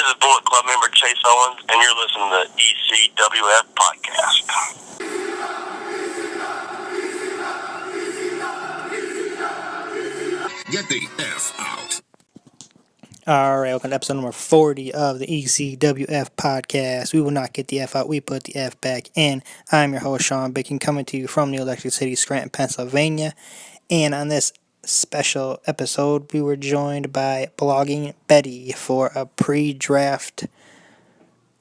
This is Bullet Club member Chase Owens, and you're listening to the ECWF podcast. Get the F out. Alright, welcome to episode number 40 of the ECWF podcast. We will not get the F out, we put the F back in. I'm your host, Sean Bacon, coming to you from the Electric City, Scranton, Pennsylvania. And on this special episode, we were joined by Blogging Betty for a pre-draft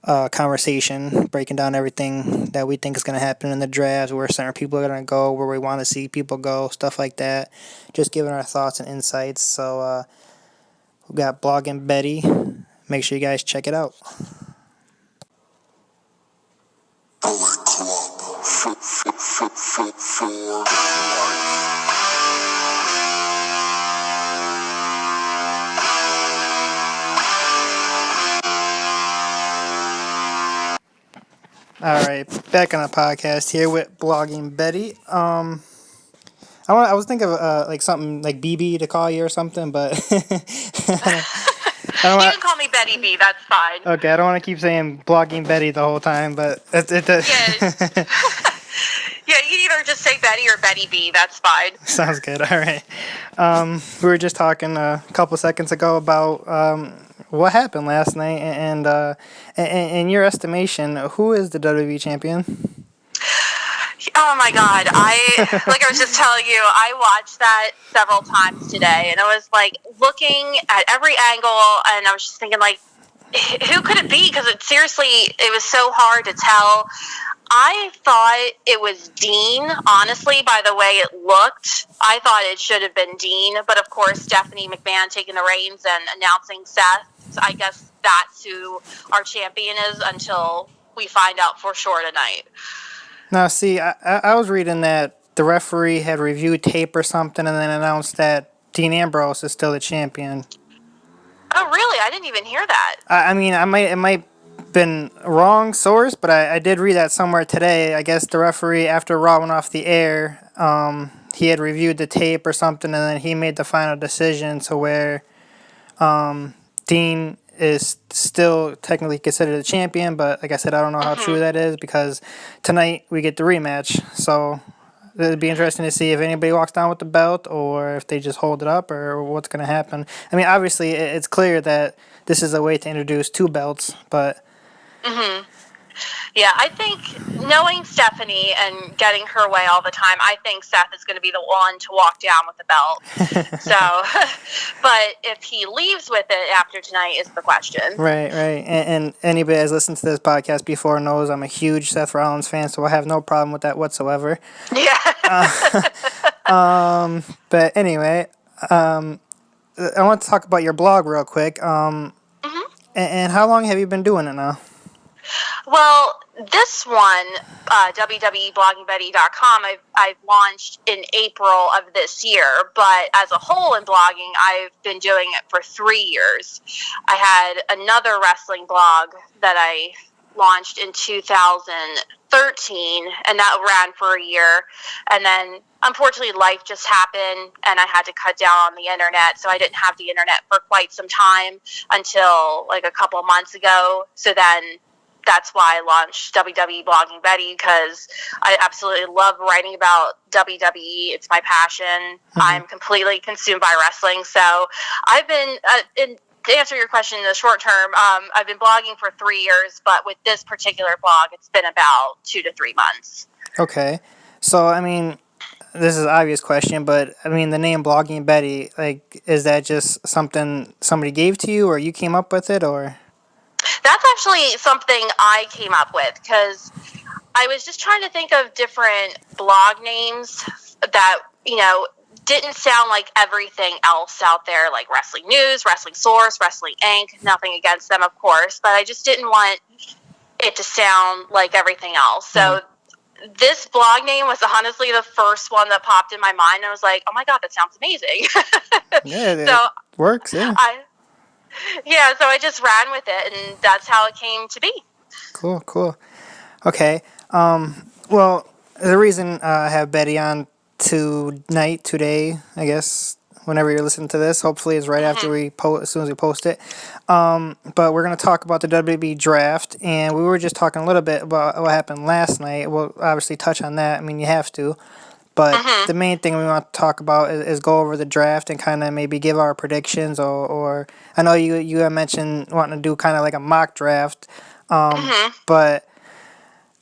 conversation, breaking down everything that we think is going to happen in the draft, where certain people are going to go, where we want to see people go, stuff like that. Just giving our thoughts and insights. So, we got Blogging Betty. Make sure you guys check it out. Bullet Club for All right, back on the podcast here with Blogging Betty. I was thinking of like something like BB to call you or something, but You can call me Betty B. That's fine. Okay, I don't want to keep saying Blogging Betty the whole time, but it Yeah, yeah. You can either just say Betty or Betty B. That's fine. Sounds good. All right. We were just talking a couple seconds ago about what happened last night, and in your estimation, who is the WWE champion? Oh my God! Like I was just telling you, I watched that several times today, and I was like looking at every angle, and I was just thinking like, who could it be? Because it was so hard to tell. I thought it was Dean, honestly, by the way it looked. I thought it should have been Dean, but of course, Stephanie McMahon taking the reins and announcing Seth. I guess that's who our champion is until we find out for sure tonight. Now, see, I was reading that the referee had reviewed tape or something and then announced that Dean Ambrose is still the champion. Oh, really? I didn't even hear that. I mean, it might been wrong source, but I did read that somewhere today. I guess the referee, after Raw went off the air, he had reviewed the tape or something, and then he made the final decision to where Dean is still technically considered the champion, but like I said, I don't know how true that is, because tonight we get the rematch. So it'd be interesting to see if anybody walks down with the belt or if they just hold it up or what's going to happen. I mean, obviously, it's clear that this is a way to introduce two belts, but... Yeah, I think knowing Stephanie and getting her way all the time, I think Seth is going to be the one to walk down with the belt. So, but if he leaves with it after tonight is the question. Right. And anybody that's listened to this podcast before knows I'm a huge Seth Rollins fan, so I have no problem with that whatsoever. Yeah. But anyway, I want to talk about your blog real quick. And how long have you been doing it now? Well, this one, www.bloggingbetty.com, I've launched in April of this year, but as a whole in blogging, I've been doing it for 3 years. I had another wrestling blog that I launched in 2013, and that ran for a year, and then unfortunately life just happened, and I had to cut down on the internet, so I didn't have the internet for quite some time until like a couple of months ago, so then that's why I launched WWE Blogging Betty, because I absolutely love writing about WWE. It's my passion. I'm completely consumed by wrestling. So I've been, to answer your question in the short term, I've been blogging for 3 years, but with this particular blog, it's been about 2 to 3 months. Okay. So, I mean, this is an obvious question, but I mean, the name Blogging Betty, like, is that just something somebody gave to you or you came up with it, or? That's actually something I came up with, because I was just trying to think of different blog names that, didn't sound like everything else out there, like Wrestling News, Wrestling Source, Wrestling Inc. Nothing against them, of course, but I just didn't want it to sound like everything else. So this blog name was honestly the first one that popped in my mind. I was like, oh my God, that sounds amazing. Yeah, it so works, yeah. So I just ran with it, and that's how it came to be. Cool. Okay. Well, the reason I have Betty on today, I guess, whenever you're listening to this. Hopefully, it's right after as soon as we post it. But we're gonna talk about the WWE draft, and we were just talking a little bit about what happened last night. We'll obviously touch on that. I mean, you have to. But the main thing we want to talk about is go over the draft and kind of maybe give our predictions, or I know you had mentioned wanting to do kind of like a mock draft, but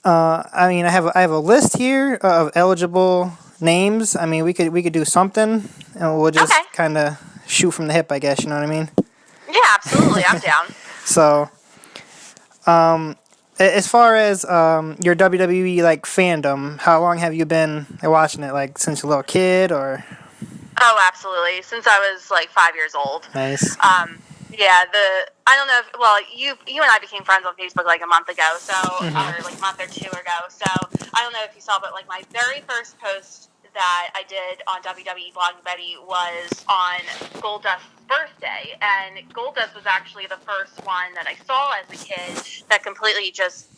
I mean I have a list here of eligible names. I mean we could do something, and we'll just Okay. kind of shoot from the hip, I guess. You know what I mean? Yeah, absolutely. I'm down. So as far as your WWE like fandom, how long have you been watching it? Like since you're a little kid, or? Oh, absolutely. Since I was like 5 years old. Nice. Yeah, I don't know if, well, you and I became friends on Facebook like a month ago, so, or like a month or two ago, so I don't know if you saw, but like my very first post that I did on WWE Blogging Betty was on Goldust's birthday, and Goldust was actually the first one that I saw as a kid that completely just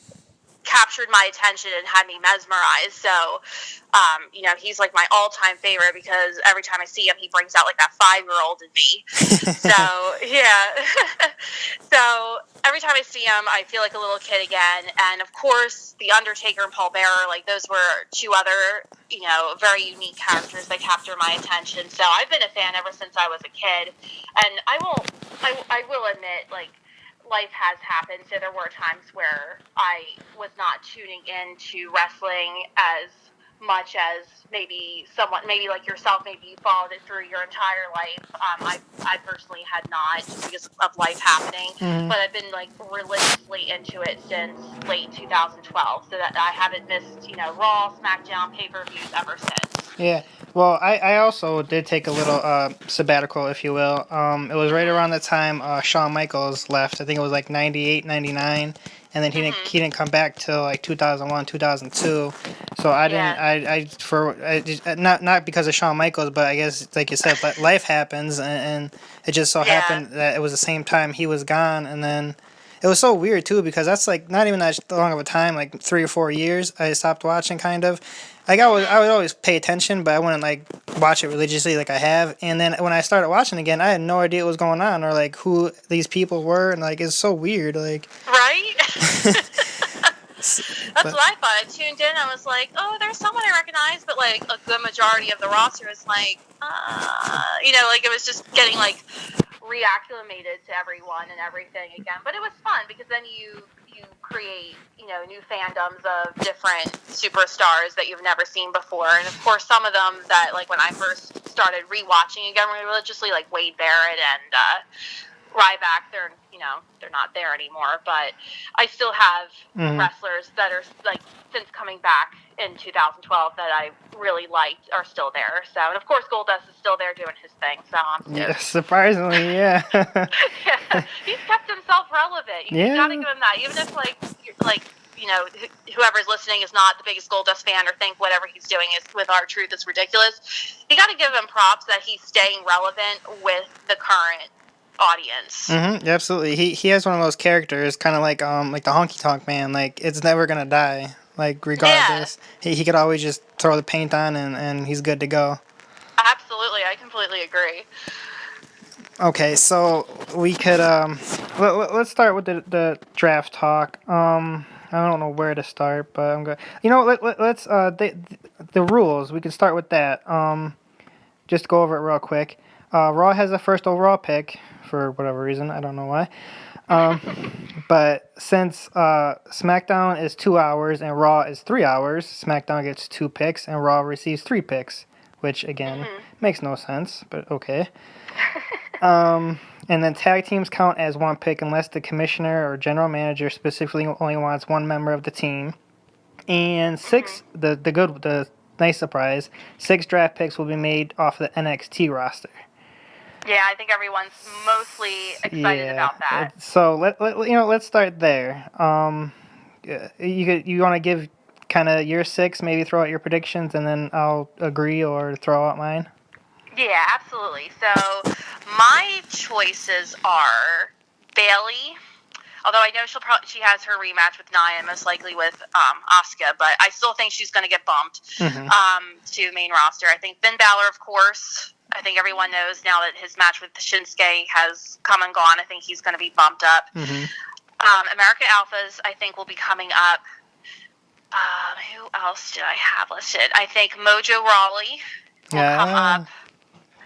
captured my attention and had me mesmerized. So, he's like my all-time favorite because every time I see him, he brings out like that 5-year-old in me. So, yeah. So every time I see him, I feel like a little kid again. And of course, The Undertaker and Paul Bearer, like those were two other, very unique characters that captured my attention. So I've been a fan ever since I was a kid. And I will admit, like, life has happened, so there were times where I was not tuning into wrestling as much as maybe like yourself, maybe you followed it through your entire life. I personally had not, just because of life happening, but I've been like religiously into it since late 2012, so that I haven't missed, Raw, SmackDown, pay-per-views ever since. Yeah. Well, I also did take a little sabbatical, if you will. It was right around the time Shawn Michaels left. I think it was like 98, 99. And then he didn't come back till like 2001, 2002. So not because of Shawn Michaels, but I guess like you said, life happens, and it just so happened that it was the same time he was gone, and then it was so weird too because that's like not even that long of a time, like 3 or 4 years. I stopped watching kind of. Like I would always pay attention, but I wouldn't like watch it religiously like I have. And then when I started watching again, I had no idea what was going on or like who these people were, and like it's so weird. Like right. That's what I thought. I tuned in. I was like, oh, there's someone I recognize, but like a good majority of the roster is like, like it was just getting like reacclimated to everyone and everything again. But it was fun because then you create, new fandoms of different superstars that you've never seen before. And of course, some of them that like when I first started rewatching again religiously, like Wade Barrett and Ryback, they're not there anymore, but I still have wrestlers that are like since coming back in 2012 that I really liked are still there. So, and of course Goldust is still there doing his thing. So I'm stoked. Yeah, surprisingly, yeah. Yeah, he's kept himself relevant. You gotta give him that, even if whoever's listening is not the biggest Goldust fan or think whatever he's doing is with R-Truth is ridiculous. You got to give him props that he's staying relevant with the current audience. Absolutely. He has one of those characters, kind of like the Honky Tonk Man. Like it's never gonna die. Like regardless, he could always just throw the paint on and he's good to go. Absolutely, I completely agree. Okay, so we could let's start with the draft talk. I don't know where to start, but I'm good. Let's the rules. We can start with that. Just go over it real quick. Raw has the first overall pick for whatever reason. I don't know why. But since SmackDown is 2 hours and Raw is 3 hours, SmackDown gets 2 picks and Raw receives 3 picks, which again makes no sense, but okay. And then tag teams count as 1 pick unless the commissioner or general manager specifically only wants 1 member of the team. And 6, the nice surprise, 6 draft picks will be made off the NXT roster. Yeah, I think everyone's mostly excited about that. So let's start there. You want to give kind of your 6, maybe throw out your predictions, and then I'll agree or throw out mine. Yeah, absolutely. So my choices are Bayley. Although I know she has her rematch with Nia, most likely with Asuka, but I still think she's going to get bumped to main roster. I think Finn Balor, of course. I think everyone knows now that his match with Shinsuke has come and gone. I think he's going to be bumped up. Mm-hmm. American Alphas, I think, will be coming up. Who else did I have listed? I think Mojo Rawley will come up.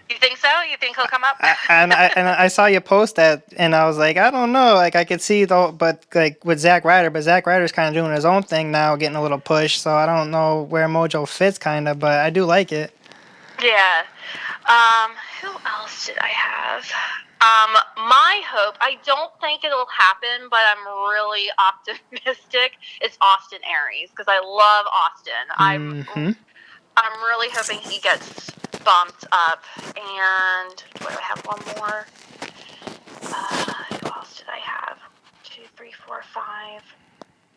You think so? You think he'll come up? I saw you post that, and I was like, I don't know. Like, I could see, though, but, like, with Zack Ryder, but Zack Ryder's kind of doing his own thing now, getting a little push, so I don't know where Mojo fits, kind of, but I do like it. Yeah. Who else did I have? My hope, I don't think it'll happen, but I'm really optimistic, is Austin Aries, because I love Austin. I'm really hoping he gets bumped up. And do I have one more? Who else did I have? 2, 3, 4, 5. I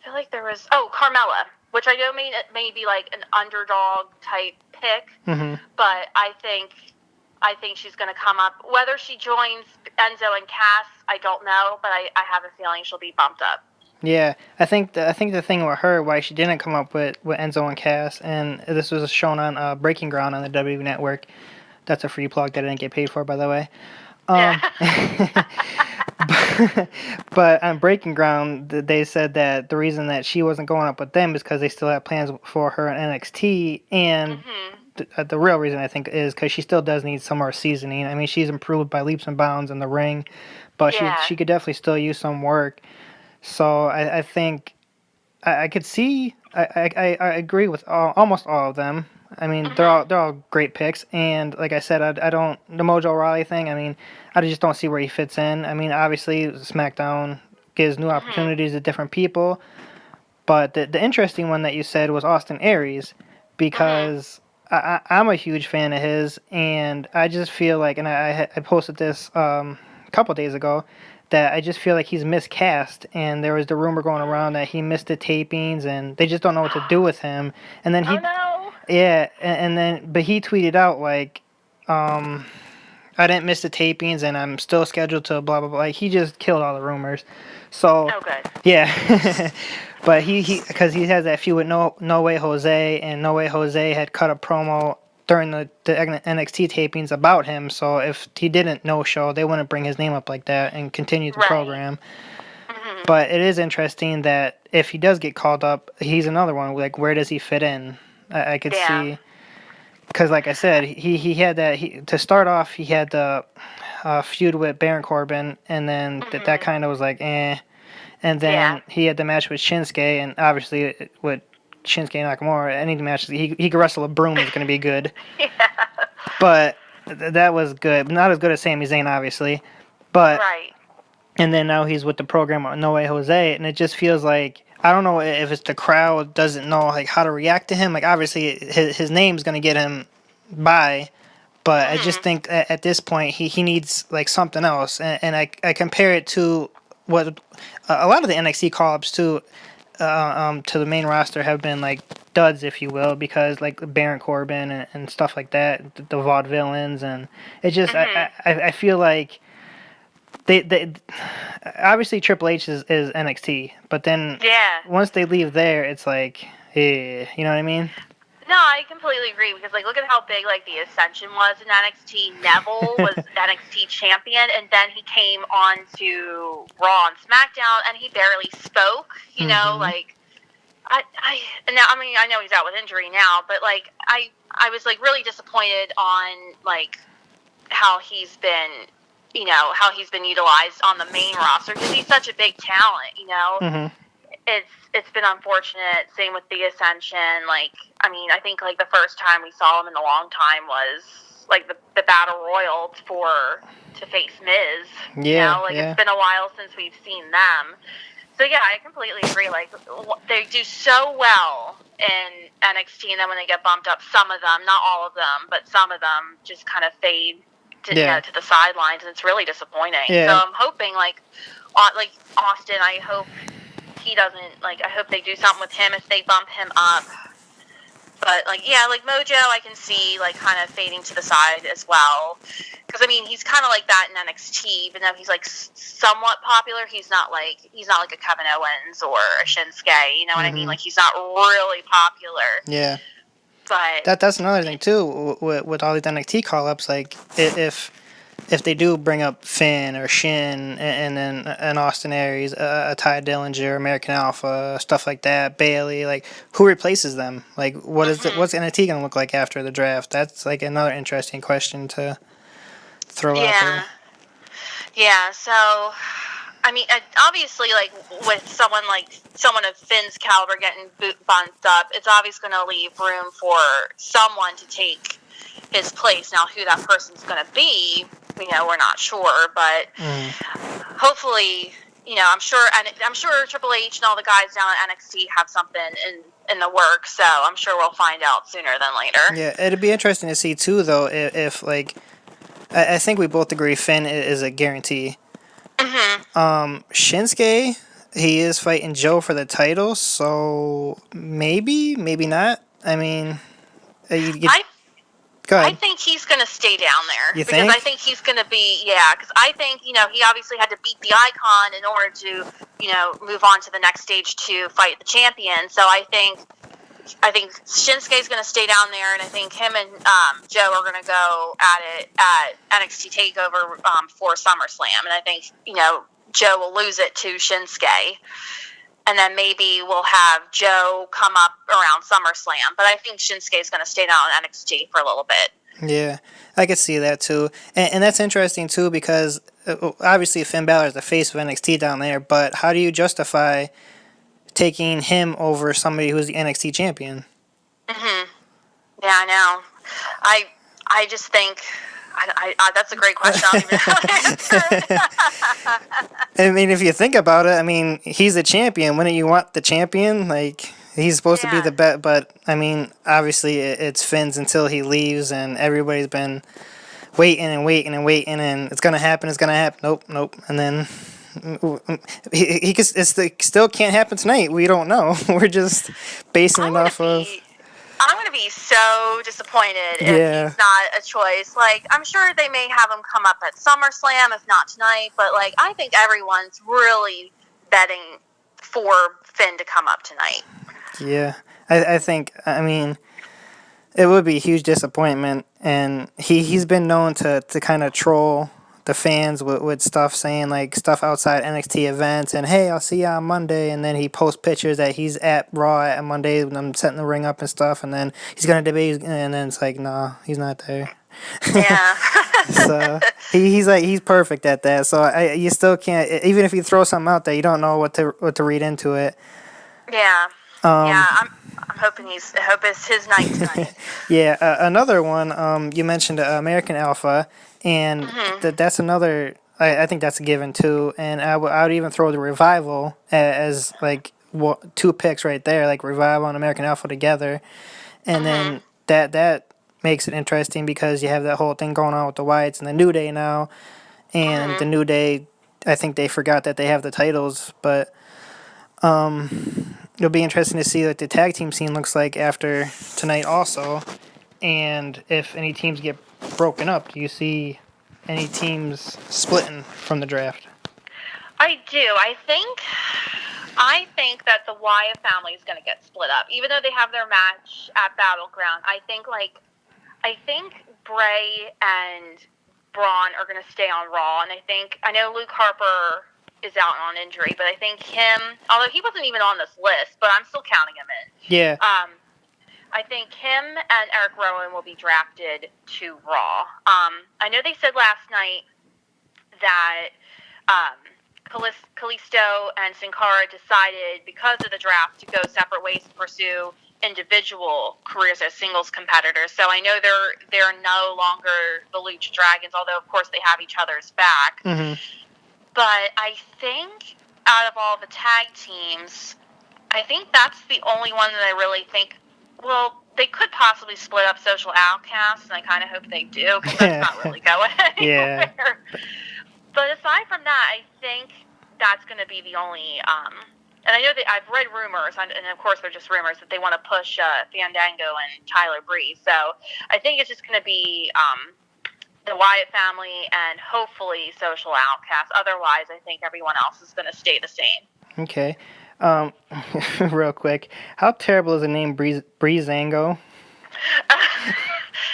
feel like there was... Oh, Carmella, which I know may be like an underdog type pick, but I think she's going to come up. Whether she joins Enzo and Cass, I don't know, but I have a feeling she'll be bumped up. Yeah, I think the thing with her, why she didn't come up with Enzo and Cass, and this was shown on Breaking Ground on the WWE Network. That's a free plug that I didn't get paid for, by the way. But on Breaking Ground, they said that the reason that she wasn't going up with them is because they still have plans for her in NXT, and the real reason I think is because she still does need some more seasoning. I mean, she's improved by leaps and bounds in the ring, but she could definitely still use some work. So I think I could see I agree with almost all of them. I mean, they're all great picks, and like I said, I don't the Mojo Rawley thing. I mean, I just don't see where he fits in. I mean, obviously SmackDown gives new opportunities to different people, but the interesting one that you said was Austin Aries, because I'm a huge fan of his, and I just feel like, and I posted this a couple days ago, that I just feel like he's miscast, and there was the rumor going around that he missed the tapings, and they just don't know what to do with him. And then but he tweeted out like, I didn't miss the tapings, and I'm still scheduled to blah blah blah. Like, he just killed all the rumors. So yeah, but he because he has that feud with No Way Jose, and No Way Jose had cut a promo during the NXT tapings about him, so if he didn't no-show, they wouldn't bring his name up like that and continue the program. But it is interesting that if he does get called up, he's another one. Like, where does he fit in? I could see, because like I said, he had that, to start off, he had the feud with Baron Corbin, and then that kind of was like, eh. And then he had the match with Shinsuke, and obviously with Shinsuke Nakamura, any match he could wrestle a broom is going to be good. But that was good. Not as good as Sami Zayn, obviously. But and then now he's with the program on No Way Jose, and it just feels like, I don't know if it's the crowd doesn't know like how to react to him. Like, obviously his name's going to get him by, but I just think at this point he needs like something else. And I compare it to what a lot of the NXT call-ups too, to the main roster have been like duds, if you will, because like Baron Corbin and stuff like that, the vaudevillains, and it just I feel like they obviously Triple H is NXT, but then once they leave there, it's like, you know what I mean? No, I completely agree, because like, look at how big like the Ascension was in NXT. Neville was NXT champion, and then he came on to Raw and SmackDown, and he barely spoke. You know, like I mean, I know he's out with injury now, but like I was like really disappointed on like how he's been utilized on the main roster, because he's such a big talent. You know, it's been unfortunate. Same with the Ascension. Like, I mean, I think like the first time we saw him in a long time was like the Battle Royal to face Miz. It's been a while since we've seen them. So yeah, I completely agree. Like, they do so well in NXT, and then when they get bumped up, some of them, not all of them, but some of them just kind of fade to the sidelines, and it's really disappointing. So I'm hoping like Austin, I hope he doesn't, like, I hope they do something with him if they bump him up. But like, like Mojo, I can see like kind of fading to the side as well, because I mean, he's kind of like that in NXT, even though he's like somewhat popular. He's not like a Kevin Owens or a Shinsuke, you know what I mean? Like, he's not really popular. But That's another thing too with all these NXT call-ups. Like if they do bring up Finn or Shin and then an Austin Aries, a Ty Dillinger, American Alpha, stuff like that, Bailey, like who replaces them? Like what's NXT gonna look like after the draft? That's like another interesting question to throw out there. Yeah, so I mean, obviously, like with someone of Finn's caliber getting bumped up, it's obviously going to leave room for someone to take his place. Now, who that person's going to be, we're not sure, but hopefully, I'm sure Triple H and all the guys down at NXT have something in the works. So I'm sure we'll find out sooner than later. Yeah, it'd be interesting to see too, though, if like I think we both agree Finn is a guarantee. Shinsuke, he is fighting Joe for the title, so maybe not. I mean, go ahead. I think he's going to stay down there. You because think? I think he's going to be, because I think, he obviously had to beat the Icon in order to, move on to the next stage to fight the champion. So I think Shinsuke's going to stay down there, and I think him and Joe are going to go at it at NXT TakeOver for SummerSlam. And I think, Joe will lose it to Shinsuke. And then maybe we'll have Joe come up around SummerSlam. But I think Shinsuke is going to stay down on NXT for a little bit. Yeah, I could see that too. And that's interesting too because obviously Finn Balor is the face of NXT down there, but how do you justify taking him over somebody who's the NXT champion? Mm-hmm. Yeah, I know. I just think... that's a great question. I don't even know the answer. I mean, if you think about it, I mean, he's a champion. Wouldn't you want the champion? Like, he's supposed to be the best, but, I mean, obviously it's Finn's until he leaves, and everybody's been waiting, and it's going to happen. Nope. And then it still can't happen tonight. We don't know. We're just basing it off of... I'm going to be so disappointed if he's not a choice. Like, I'm sure they may have him come up at SummerSlam, if not tonight, but, like, I think everyone's really betting for Finn to come up tonight. Yeah. I think, I mean, it would be a huge disappointment, and he's been known to kind of troll the fans with stuff saying like stuff outside NXT events and hey, I'll see you on Monday, and then he posts pictures that he's at Raw at Monday when I'm setting the ring up and stuff, and then he's gonna debate, and then it's like nah, he's not there. Yeah. So he's perfect at that. So you still can't, even if you throw something out there, you don't know what to read into it. Yeah. I'm hoping I hope it's his night tonight. Yeah. Another one. You mentioned American Alpha. And that's another, I think that's a given too. And I would even throw the Revival as like two picks right there, like Revival and American Alpha together. And then that makes it interesting because you have that whole thing going on with the Wyatts and the New Day now. And the New Day, I think they forgot that they have the titles. But it'll be interesting to see what the tag team scene looks like after tonight also. And if any teams get broken up, do you see any teams splitting from the draft? I do. I think that the Wyatt family is going to get split up, even though they have their match at Battleground. I think Bray and Braun are going to stay on Raw, and I know Luke Harper is out on injury, but I think him, although he wasn't even on this list, but I'm still counting him in. Yeah. I think him and Eric Rowan will be drafted to Raw. I know they said last night that Kalisto and Sin Cara decided, because of the draft, to go separate ways to pursue individual careers as singles competitors. So I know they're no longer the Lucha Dragons, although of course they have each other's back. Mm-hmm. But I think out of all the tag teams, I think that's the only one that I really think. Well, they could possibly split up Social Outcasts, and I kind of hope they do, because that's not really going anywhere. Yeah. But aside from that, I think that's going to be the only... and I know that I've read rumors, and of course they're just rumors, that they want to push Fandango and Tyler Breeze. So I think it's just going to be the Wyatt family and hopefully Social Outcasts. Otherwise, I think everyone else is going to stay the same. Okay. Real quick, how terrible is the name Breezango?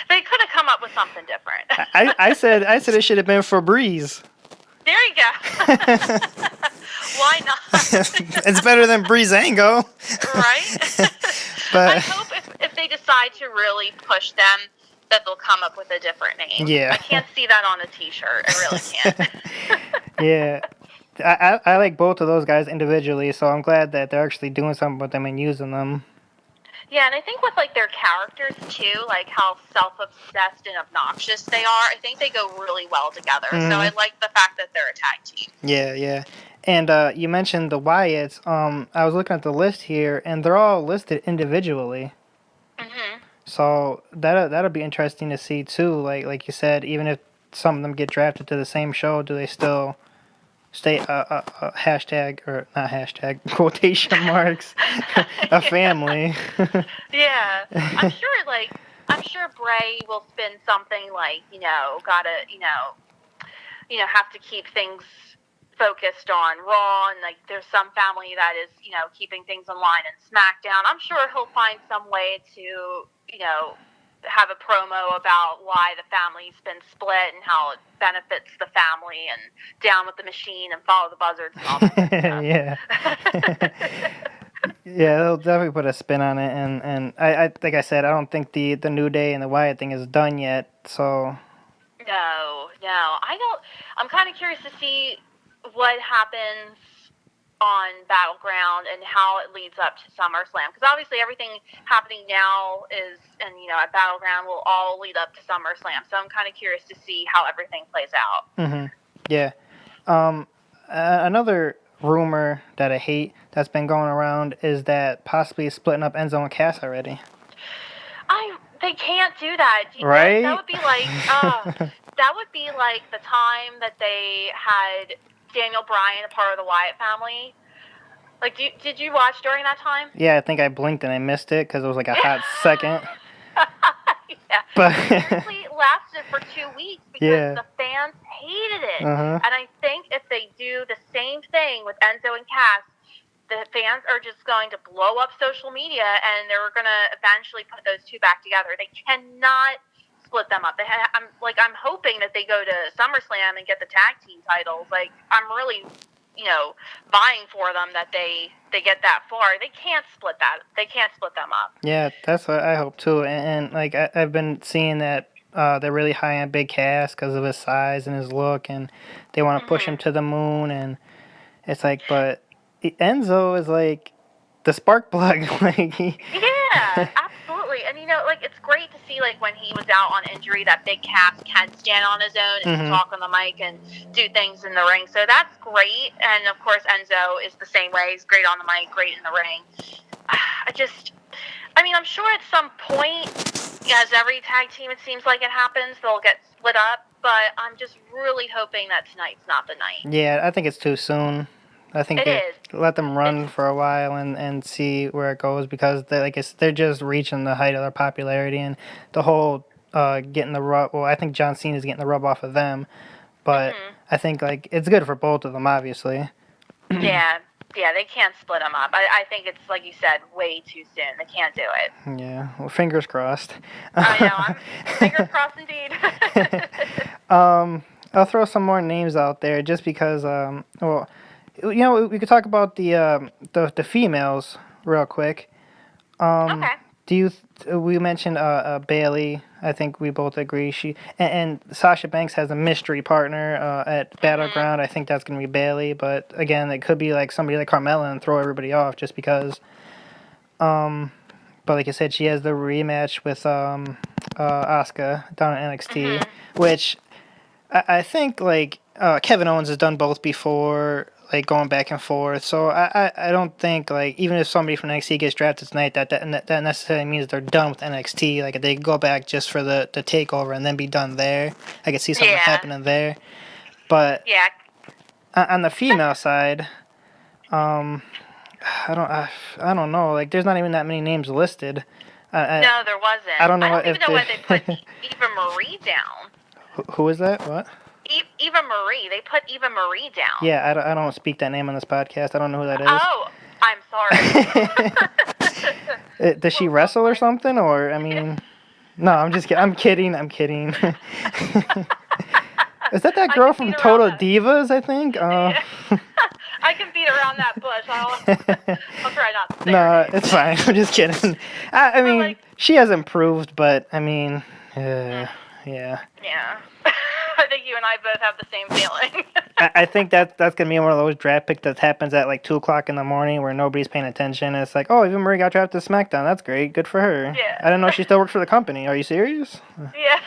They could have come up with something different. I said it should have been Febreze. There you go. Why not? It's better than Breezango. Right? But I hope if they decide to really push them, that they'll come up with a different name. Yeah. I can't see that on a t-shirt. I really can't. yeah. I like both of those guys individually, so I'm glad that they're actually doing something with them and using them. Yeah, and I think with like their characters too, like how self-obsessed and obnoxious they are, I think they go really well together. Mhm. So I like the fact that they're a tag team. Yeah. And you mentioned the Wyatts. I was looking at the list here, and they're all listed individually. Mhm. So that'll be interesting to see too. Like you said, even if some of them get drafted to the same show, do they still stay hashtag or not hashtag quotation marks a family? Yeah, I'm sure Bray will spin something like gotta have to keep things focused on Raw, and like there's some family that is keeping things in line in SmackDown. I'm sure he'll find some way to have a promo about why the family's been split and how it benefits the family, and down with the machine and follow the buzzards and all that good stuff. Yeah, they'll definitely put a spin on it, and I like I said, I don't think the New Day and the Wyatt thing is done yet. So No, I don't. I'm kind of curious to see what happens on Battleground and how it leads up to SummerSlam, because obviously everything happening now is, and at Battleground will all lead up to SummerSlam. So I'm kind of curious to see how everything plays out. Yeah. Another rumor that I hate that's been going around is that possibly splitting up Enzo and Cass already. They can't do that. Right? That would be like the time that they had Daniel Bryan a part of the Wyatt family. Like, did you watch during that time? Yeah, I think I blinked and I missed it because it was like a hot second. Yeah. But seriously, it lasted for 2 weeks because the fans hated it. Uh-huh. And I think if they do the same thing with Enzo and Cass, the fans are just going to blow up social media, and they're going to eventually put those two back together. They cannot split them up. I'm hoping that they go to SummerSlam and get the tag team titles. Like, I'm really, vying for them that they get that far. They can't split that. They can't split them up. Yeah, that's what I hope too. And like I've been seeing that they're really high on Big Cass because of his size and his look, and they want to push him to the moon. And it's like, but Enzo is like the spark plug. Yeah, absolutely. And it's great to see when he was out on injury that Big Cass can stand on his own and talk on the mic and do things in the ring. So that's great. And of course Enzo is the same way. He's great on the mic, great in the ring. I'm sure at some point, as every tag team it seems like it happens, they'll get split up. But I'm just really hoping that tonight's not the night. Yeah, I think it's too soon. I think it is. Let them run for a while and see where it goes, because they're just reaching the height of their popularity, and the whole getting the rub. Well, I think John Cena's getting the rub off of them, but I think it's good for both of them, obviously. Yeah, they can't split them up. I think it's, like you said, way too soon. They can't do it. Yeah, well, fingers crossed. I know. Fingers crossed indeed. I'll throw some more names out there just because, we could talk about the females real quick. Okay. We mentioned Bailey. I think we both agree and Sasha Banks has a mystery partner at Battleground. I think that's gonna be Bailey, but again, it could be like somebody like Carmella and throw everybody off just because. But like I said, she has the rematch with Asuka down at NXT, which I think Kevin Owens has done both before, going back and forth. So I don't think even if somebody from NXT gets drafted tonight, that necessarily means they're done with NXT. Like, they go back just for the takeover and then be done there. I could see something happening there. But on the female side, I don't know. There's not even that many names listed. No, there wasn't. I don't know I don't if even know why they put Eva Marie down. Who is that? What? Eva Marie. They put Eva Marie down. Yeah, I don't speak that name on this podcast. I don't know who that is. Oh, I'm sorry. Does she wrestle or something? Or, No, I'm just kidding. I'm kidding. I'm kidding. Is that I girl can from beat around Total that. Divas, I think? Yeah. I can beat around that bush. I'll try not to say her No, name. it's fine. I'm just kidding. I But mean, like, she has improved, but I mean, yeah. yeah. I think you and I both have the same feeling. I think that's gonna be one of those draft picks that happens at like 2 o'clock in the morning where nobody's paying attention. And it's like, oh, Eva Marie got drafted to SmackDown. That's great. Good for her. Yeah. I didn't know she still worked for the company. Are you serious? Yeah.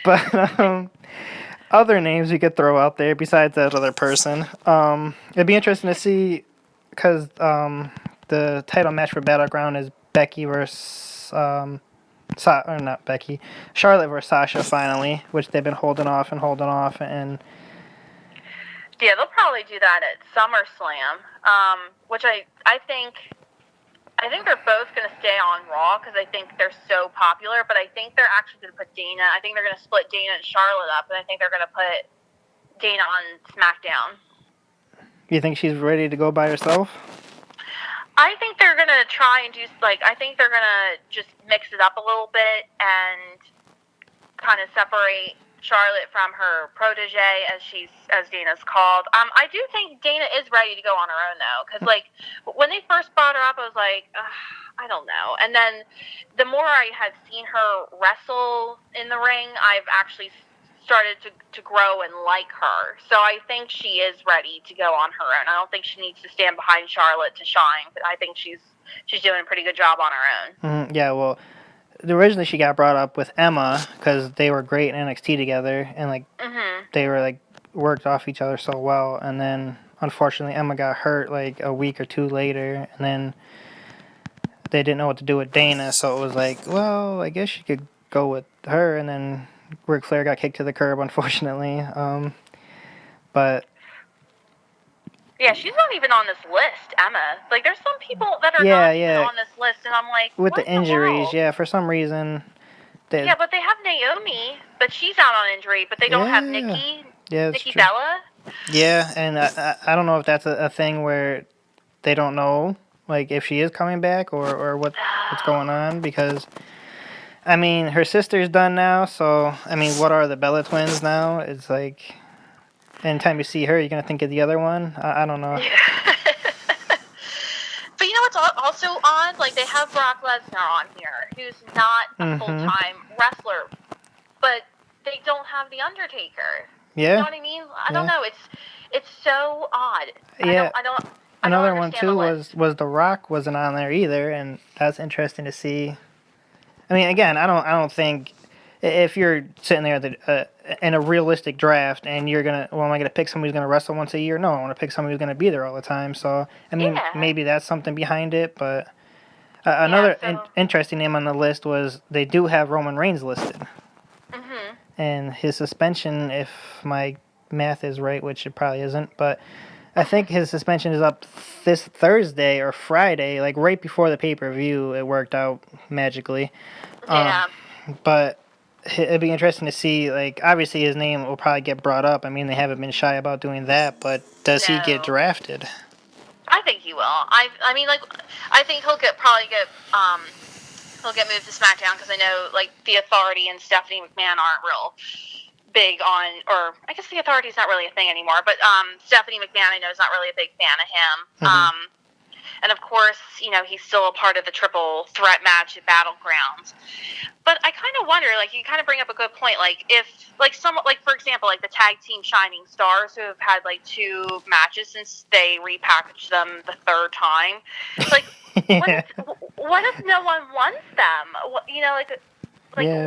But other names you could throw out there besides that other person. It'd be interesting to see because the title match for Battleground is Becky versus or not Becky, Charlotte versus Sasha finally, which they've been holding off, and Yeah, they'll probably do that at SummerSlam, which I think they're both going to stay on Raw because I think they're so popular. But I think they're actually going to put Dana. I think they're going to split Dana and Charlotte up, and I think they're going to put Dana on SmackDown. You think she's ready to go by herself? I think they're going to try and do I think they're going to just mix it up a little bit and kind of separate Charlotte from her protege, as Dana's called. I do think Dana is ready to go on her own though, because when they first brought her up, I was like, I don't know. And then the more I had seen her wrestle in the ring, I've actually started to grow and like her. So I think she is ready to go on her own. I don't think she needs to stand behind Charlotte to shine. But I think she's doing a pretty good job on her own. Yeah, well, originally she got brought up with Emma because they were great in NXT together, and they were worked off each other so well. And then unfortunately Emma got hurt a week or two later, and then they didn't know what to do with Dana, so it was like, well, I guess you could go with her. And then Ric Flair got kicked to the curb, unfortunately. But yeah, she's not even on this list, Emma. There's some people that are not even on this list, and I'm like, with what the injuries, world? for some reason. Yeah, but they have Naomi, but she's out on injury. But they don't have Nikki. Yeah, Nikki Bella. Yeah, and I don't know if that's a thing where they don't know, if she is coming back or what's going on, because, I mean, her sister's done now, so, I mean, what are the Bella twins now? It's like, anytime you see her, you're going to think of the other one? I don't know. But you know what's also odd? They have Brock Lesnar on here, who's not a full-time wrestler, but they don't have The Undertaker. Yeah. You know what I mean? I don't know. It's so odd. Yeah. I don't Another one too was The Rock wasn't on there either, and that's interesting to see. I mean, again, I don't think if you're sitting there in a realistic draft and you're am I gonna pick somebody who's gonna wrestle once a year? No, I want to pick somebody who's gonna be there all the time. So I mean, maybe that's something behind it. But another interesting name on the list was they do have Roman Reigns listed, and his suspension, if my math is right, which it probably isn't, but I think his suspension is up this Thursday or Friday, right before the pay-per-view. It worked out magically. Yeah. But it'd be interesting to see, obviously his name will probably get brought up. I mean, they haven't been shy about doing that, but does he get drafted? I think he will. I mean, I think he'll he'll get moved to SmackDown because I know, the Authority and Stephanie McMahon aren't real big on, or I guess the Authority is not really a thing anymore, but Stephanie McMahon I know is not really a big fan of him. And of course, he's still a part of the triple threat match at Battlegrounds. But I kind of wonder, you kind of bring up a good point, if, for example, the tag team Shining Stars, who have had, 2 matches since they repackaged them the 3rd time. What if no one wants them? What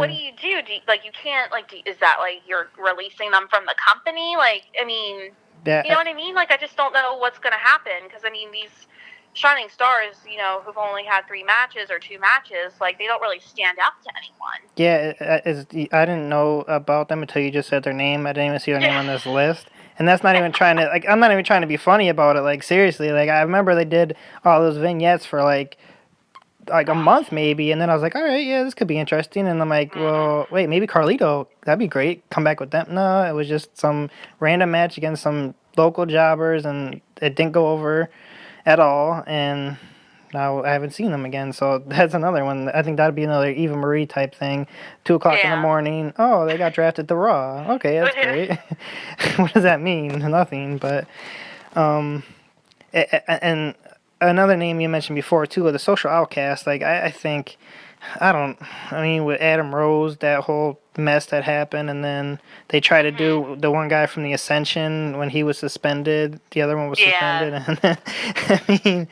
do you do? You can't, is that, you're releasing them from the company? I mean, you know what I mean? I just don't know what's going to happen, because, I mean, these Shining Stars, who've only had 3 matches or 2 matches, they don't really stand out to anyone. Yeah, I didn't know about them until you just said their name. I didn't even see their name on this list. And that's not even trying to, I'm not even trying to be funny about it. Seriously, I remember they did all those vignettes for, a month maybe, and then I was like, all right, yeah, this could be interesting. And I'm like, well, wait, maybe Carlito, that'd be great. Come back with them. No, it was just some random match against some local jobbers, and it didn't go over at all. And now I haven't seen them again. So that's another one. I think that'd be another Eva Marie type thing. 2 o'clock in the morning. Oh, they got drafted to Raw. Okay, that's great. What does that mean? Nothing. But and another name you mentioned before too, the Social Outcast. Like I think. I mean, with Adam Rose, that whole mess that happened, and then they tried to do the one guy from the Ascension when he was suspended. The other one was suspended, and then, I mean,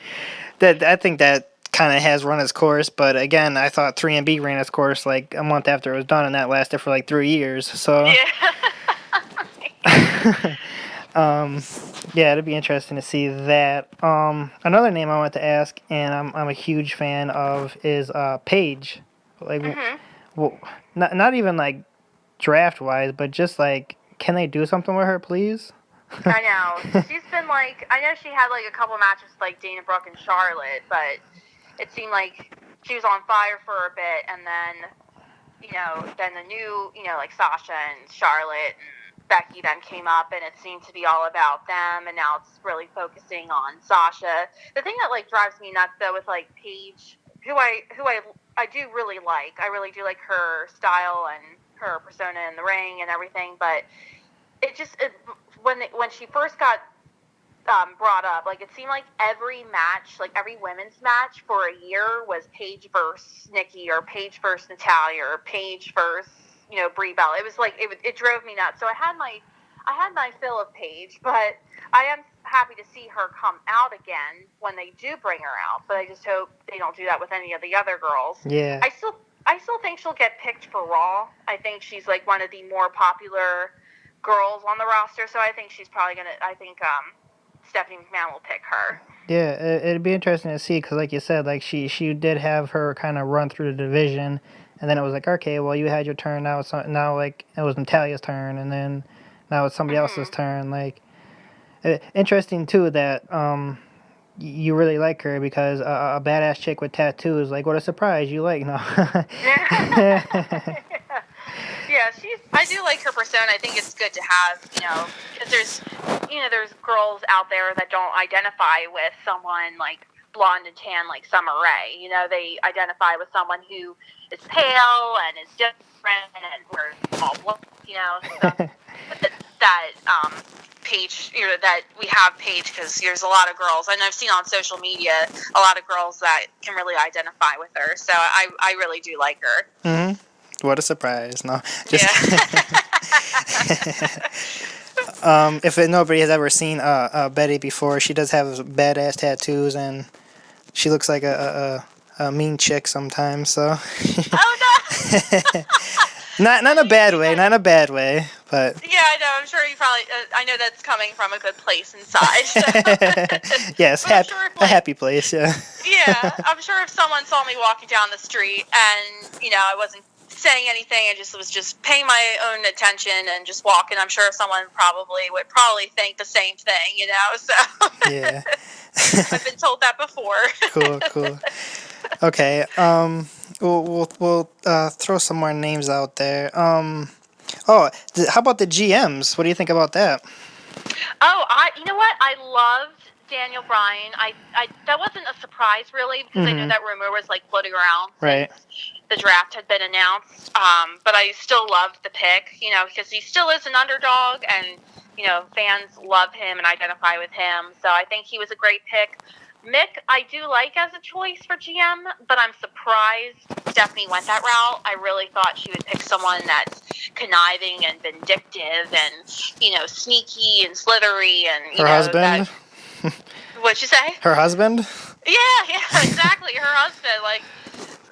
I think that kind of has run its course. But again, I thought 3MB ran its course like a month after it was done, and that lasted for like 3 years. So. Yeah, it'd be interesting to see that. Another name I wanted to ask, and I'm a huge fan of, is Paige. Like, well, not even like draft wise, but just like, can they do something with her, please? I know. She's been like, I know she had like a couple matches with like Dana Brooke and Charlotte, but it seemed like she was on fire for a bit, and then, then the new, like Sasha and Charlotte and Becky then came up, and it seemed to be all about them, and now it's really focusing on Sasha. The thing that like drives me nuts though with like Paige, who I do really like. I really do like her style and her persona in the ring and everything, but when she first got brought up, like it seemed like every match, like every women's match for a year was Paige versus Nikki or Paige versus Natalia or Paige versus Brie Bella. It was like it drove me nuts. So I had my fill of Paige, but I am happy to see her come out again when they do bring her out. But I just hope they don't do that with any of the other girls. Yeah. I still think she'll get picked for Raw. I think she's like one of the more popular girls on the roster, so I think she's probably gonna. I think Stephanie McMahon will pick her. Yeah, it'd be interesting to see because, like you said, like she did have her kind of run through the division, and then it was like, okay, well, you had your turn. Now like it was Natalia's turn, and then now it's somebody else's turn. Like, interesting too that you really like her because a badass chick with tattoos. Like, what a surprise! You like no. Yeah, I do like her persona. I think it's good to have, because there's girls out there that don't identify with someone like blonde and tan like Summer Rae. They identify with someone who is pale and is different and wears all blue. So that Paige, that we have Paige because there's a lot of girls, and I've seen on social media a lot of girls that can really identify with her. So I really do like her. Mm-hmm. What a surprise! No, just if nobody has ever seen Betty before, she does have badass tattoos, and she looks like a mean chick sometimes. So. Oh no! Not in a bad way, but. Yeah, I know. I'm sure you probably. I know that's coming from a good place inside. So. Yes, a happy place. Yeah. Yeah, I'm sure if someone saw me walking down the street and I wasn't saying anything, I was just paying my own attention and just walking, I'm sure someone would think the same thing, so. Yeah. I've been told that before. Cool. Okay, we'll throw some more names out there. How about the GMs? What do you think about that? Oh, you know what? I loved Daniel Bryan. I that wasn't a surprise really because I knew that rumor was like floating around right. since the draft had been announced. But I still loved the pick, because he still is an underdog, and fans love him and identify with him. So I think he was a great pick. Mick, I do like as a choice for GM, but I'm surprised Stephanie went that route. I really thought she would pick someone that's conniving and vindictive and, sneaky and slithery and, her husband. What'd you say? Her husband? Yeah, exactly. Her husband. Like,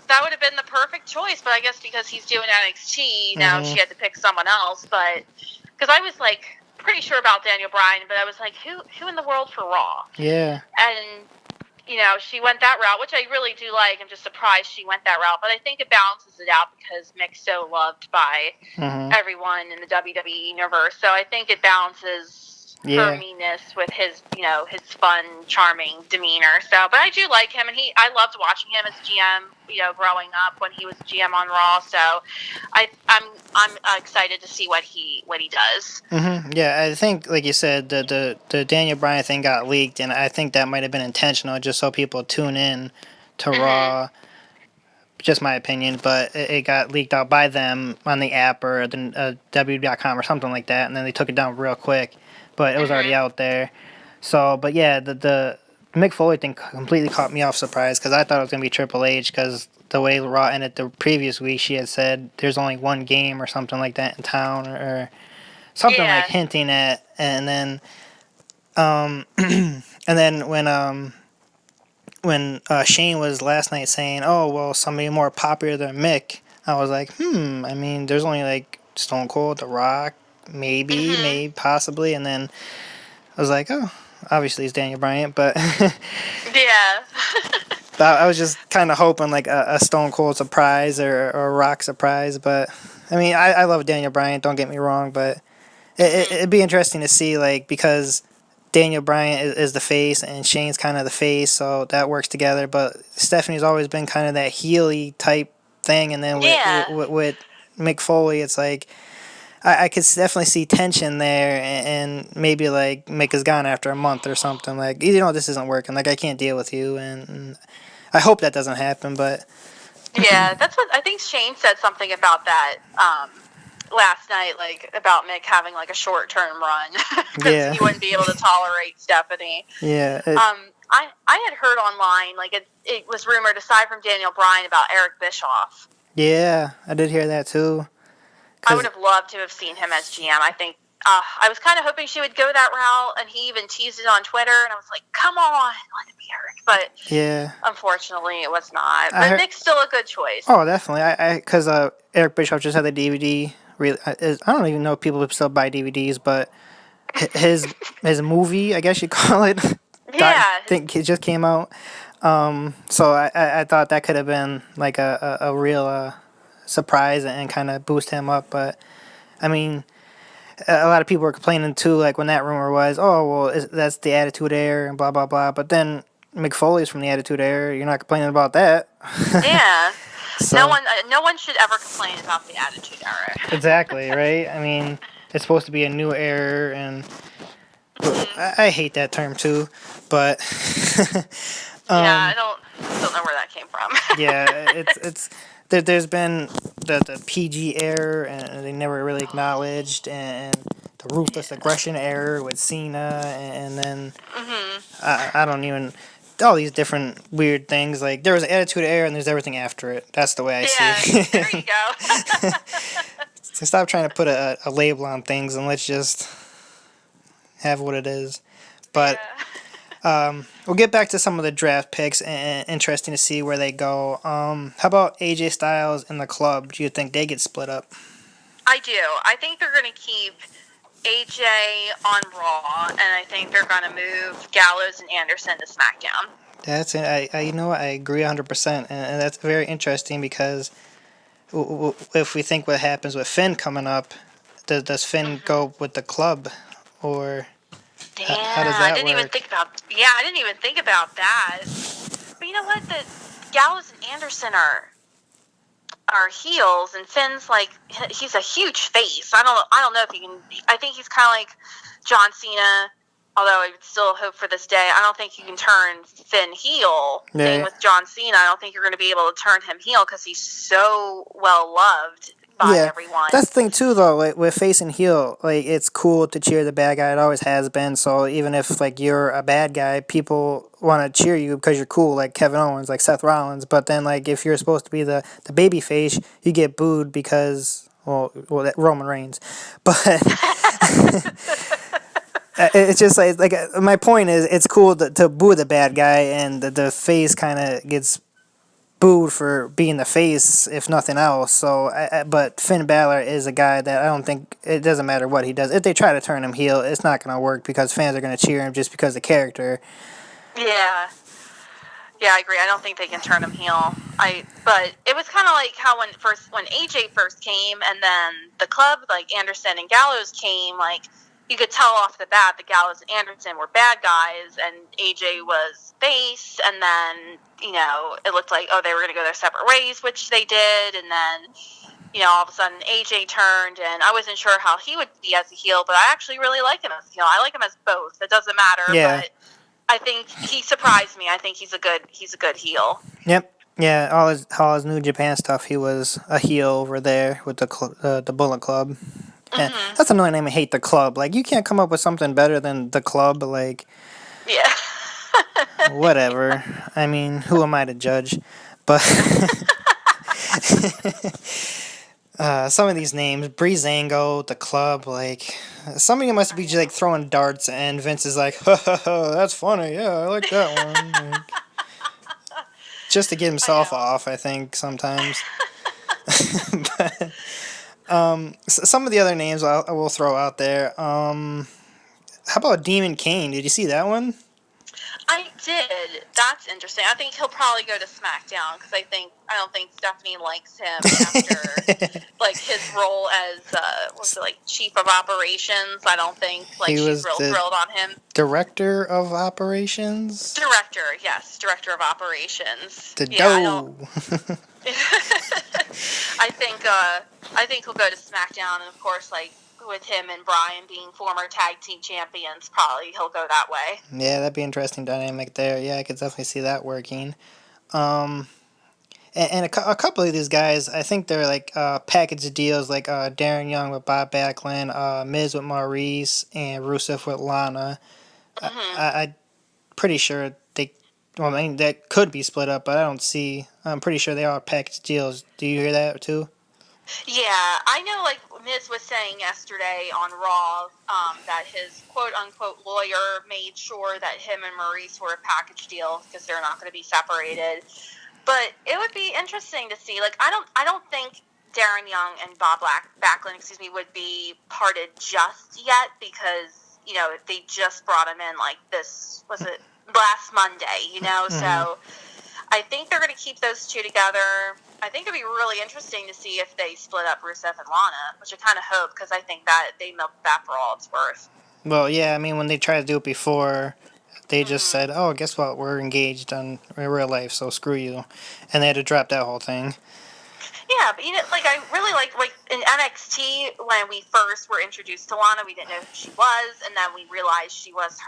that would have been the perfect choice, but I guess because he's doing NXT, now she had to pick someone else. But, because I was, like, pretty sure about Daniel Bryan, but I was like, who in the world for Raw? Yeah. And, she went that route, which I really do like. I'm just surprised she went that route, but I think it balances it out because Mick's so loved by everyone in the WWE universe. So I think it balances Yeah. meanness with his, his fun, charming demeanor. So, but I do like him, and I loved watching him as GM, growing up when he was GM on Raw. So, I'm excited to see what he does. Yeah, I think, like you said, the Daniel Bryan thing got leaked, and I think that might have been intentional, just so people tune in to Raw. Just my opinion, but it got leaked out by them on the app or the WWE.com or something like that, and then they took it down real quick. But it was already out there. So, but yeah, the Mick Foley thing completely caught me off surprise because I thought it was gonna be Triple H because the way Raw ended the previous week, she had said there's only one game or something like that in town or something like hinting at, and then and then when Shane was last night saying, "Oh well, somebody more popular than Mick," I was like, I mean, there's only like Stone Cold, The Rock, maybe possibly, and then I was like, oh, obviously it's Daniel Bryan, but Yeah. I was just kind of hoping like a Stone Cold surprise or a Rock surprise, but I mean, I love Daniel Bryan, don't get me wrong, but it'd be interesting to see like because Daniel Bryan is the face and Shane's kind of the face, so that works together. But Stephanie's always been kind of that heely type thing, and then with Mick Foley, it's like I could definitely see tension there, and maybe like Mick is gone after a month or something. Like this isn't working. Like I can't deal with you, and I hope that doesn't happen. But Yeah, that's what I think. Shane said something about that last night, like about Mick having like a short-term run because he wouldn't be able to tolerate Stephanie. Yeah. I had heard online like it was rumored aside from Daniel Bryan about Eric Bischoff. Yeah, I did hear that too. I would have loved to have seen him as GM. I think I was kind of hoping she would go that route, and he even teased it on Twitter, and I was like, "Come on, let it be Eric." But yeah, unfortunately, it was not. But Nick's still a good choice. Oh, definitely. Because Eric Bischoff just had the DVD. Really, I don't even know if people still buy DVDs, but his movie, I guess you call it. I think it just came out. So I thought that could have been like a real surprise and kind of boost him up. But I mean, a lot of people were complaining too, like when that rumor was, oh well, that's the Attitude Era and blah blah blah. But then Mick Foley's from the Attitude Era. You're not complaining about that. Yeah. So, no one should ever complain about the Attitude Era. Exactly, right? I mean, it's supposed to be a new era, and I hate that term too, but I don't know where that came from. yeah, it's there's been the PG era, and they never really acknowledged, and the ruthless aggression era with Cena, and then I don't even. All these different weird things. Like there was an Attitude Era, and there's everything after it. That's the way I see it. There you go. So stop trying to put a label on things, and let's just have what it is. But we'll get back to some of the draft picks, and interesting to see where they go. How about AJ Styles and the Club? Do you think they get split up? I do. I think they're going to keep AJ on Raw, and I think they're going to move Gallows and Anderson to SmackDown. That's it. You know what? I agree 100%, and that's very interesting because if we think what happens with Finn coming up, does Finn go with the Club, or how does that I didn't even think about that. But you know what? The Gallows and Anderson are heels, and Finn's like he's a huge face. I don't know if he can. I think he's kind of like John Cena. Although I would still hope for this day, I don't think you can turn Finn heel. Yeah. Same with John Cena. I don't think you're going to be able to turn him heel because he's so well loved by everyone. That's the thing too, though. Like with face and heel, like it's cool to cheer the bad guy. It always has been. So even if like you're a bad guy, people want to cheer you because you're cool, like Kevin Owens, like Seth Rollins. But then like if you're supposed to be the baby face, you get booed because that Roman Reigns. But it's just like my point is it's cool to boo the bad guy, and the face kind of gets booed for being the face, if nothing else. So, but Finn Balor is a guy that I don't think it doesn't matter what he does. If they try to turn him heel, it's not going to work because fans are going to cheer him just because of the character. Yeah, I agree. I don't think they can turn him heel. But it was kind of like how when AJ first came, and then the Club, like Anderson and Gallows came, like you could tell off the bat that Gallows and Anderson were bad guys, and AJ was face, and then, it looked like, they were going to go their separate ways, which they did, and then, all of a sudden AJ turned, and I wasn't sure how he would be as a heel, but I actually really like him as a heel. I like him as both. It doesn't matter, but I think he surprised me. I think he's a good heel. Yep. Yeah, all his New Japan stuff, he was a heel over there with the Bullet Club. And that's another name. I hate the Club. Like, you can't come up with something better than the Club. Like, yeah. Whatever. I mean, who am I to judge? But some of these names, Breezango, the Club, like, somebody must be just like throwing darts, and Vince is like, that's funny. Yeah, I like that one. Like, just to get himself off, I think, sometimes. But some of the other names I will throw out there. How about Demon Kane? Did you see that one? I did. That's interesting. I think he'll probably go to SmackDown because I don't think Stephanie likes him after like his role as chief of operations. I don't think she's real thrilled on him. Director of operations. Director of operations. I think he'll go to SmackDown, and of course, with him and Bryan being former tag team champions, probably he'll go that way. Yeah, that'd be an interesting dynamic there. Yeah, I could definitely see that working. And a couple of these guys, I think they're like package deals, like Darren Young with Bob Backlund, Miz with Maurice, and Rusev with Lana. I'm pretty sure that could be split up, but I'm pretty sure they are package deals. Do you hear that too? Yeah, I know, Miz was saying yesterday on Raw that his quote-unquote lawyer made sure that him and Maurice were a package deal because they're not going to be separated. But it would be interesting to see. I don't think Darren Young and Bob Backlund, would be parted just yet because, they just brought him in, last Monday, So I think they're going to keep those two together. I think it'd be really interesting to see if they split up Rusev and Lana, which I kind of hope because I think that they milked that for all it's worth. Well, yeah, I mean, when they tried to do it before, they just said, oh, guess what, we're engaged in real life, so screw you. And they had to drop that whole thing. Yeah, but I really like in NXT, when we first were introduced to Lana, we didn't know who she was, and then we realized she was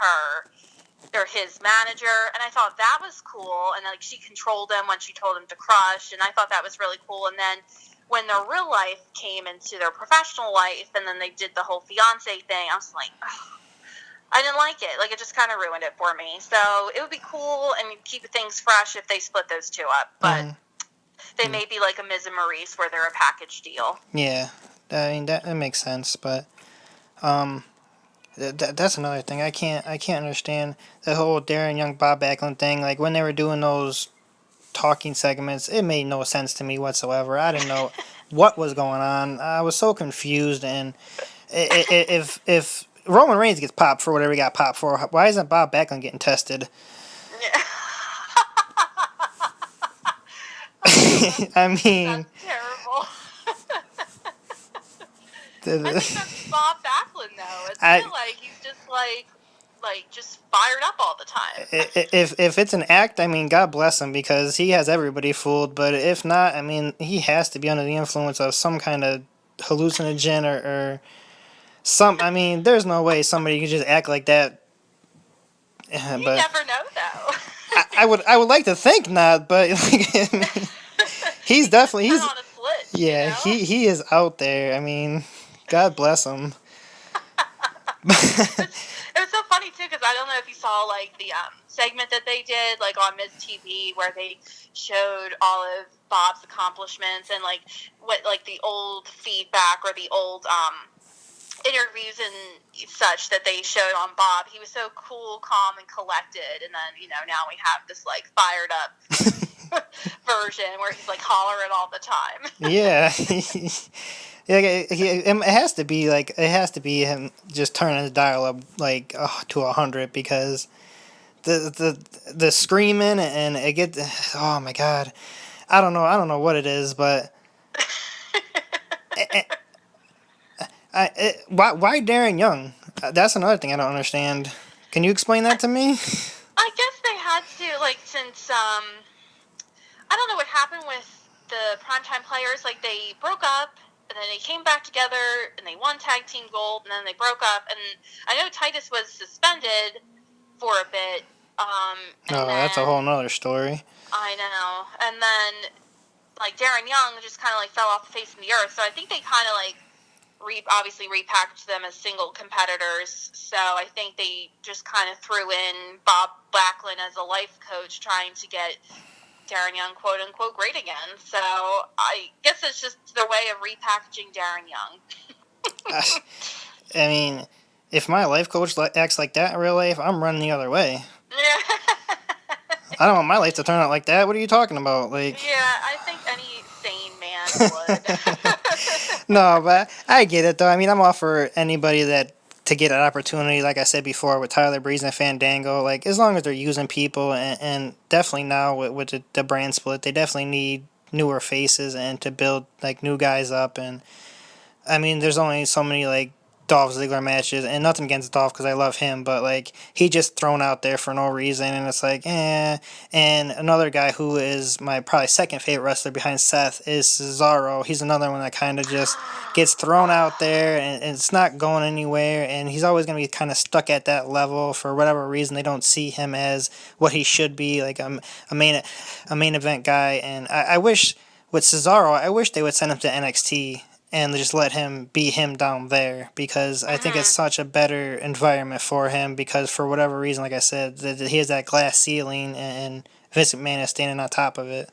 his manager, and I thought that was cool, and she controlled him when she told him to crush, and I thought that was really cool. And then when their real life came into their professional life, and then they did the whole fiance thing, I was like, ugh, I didn't like it. It just kind of ruined it for me. So it would be cool and keep things fresh if they split those two up, but they may be like a Miz and Maurice where they're a package deal. Yeah, I mean that makes sense, but that's another thing. I can't understand the whole Darren Young Bob Backlund thing. Like, when they were doing those talking segments, it made no sense to me whatsoever. I didn't know what was going on. I was so confused. And if Roman Reigns gets popped for whatever he got popped for, why isn't Bob Backlund getting tested? I mean, that's terrible. I think that's Bob Backlund, though. It's like he's just just fired up all the time. If it's an act, I mean, God bless him, because he has everybody fooled. But if not, I mean, he has to be under the influence of some kind of hallucinogen or some. I mean, there's no way somebody could just act like that. You never know, though. I would like to think not, but he's definitely on a split, he is out there. I mean, God bless him. It was so funny too because I don't know if you saw the segment that they did on Miz TV where they showed all of Bob's accomplishments and what the old feedback or the old interviews and such that they showed on Bob. He was so cool, calm, and collected, and then now we have this fired up version where he's hollering all the time. Yeah. Yeah, it has to be him just turning his dial up to 100, because the screaming and it gets, oh my God, I don't know what it is, but why Darren Young? That's another thing I don't understand. Can you explain that to me? I guess they had to, like, since I don't know what happened with the primetime players. Like, they broke up, and then they came back together, and they won tag team gold, and then they broke up. And I know Titus was suspended for a bit. And Oh, that's a then whole nother story. I know, and then like Darren Young just kind of like fell off the face of the earth. So I think they kind of like obviously repackaged them as single competitors. So I think they just kind of threw in Bob Backlund as a life coach, trying to get Darren Young quote unquote great again. So I guess it's just their way of repackaging Darren Young. I mean, if my life coach acts like that in real life, I'm running the other way. I don't want my life to turn out like that. What are you talking about? Like, yeah, I think any sane man would. no, but I get it though. I mean, I'm all for anybody that to get an opportunity. Like I said before, with Tyler Breeze and Fandango, like as long as they're using people, and definitely now with the brand split, they definitely need newer faces and to build like new guys up. And I mean, there's only so many like Dolph Ziggler matches, and nothing against Dolph because I love him, but like he just thrown out there for no reason, and it's like, eh. And another guy who is my probably second favorite wrestler behind Seth is Cesaro. He's another one that kind of just gets thrown out there, and it's not going anywhere, and he's always going to be kind of stuck at that level for whatever reason. They don't see him as what he should be, like a main event guy, and I wish with Cesaro, I wish they would send him to NXT and just let him be him down there because I think it's such a better environment for him because for whatever reason, like I said, that he has that glass ceiling and Vince McMahon is standing on top of it.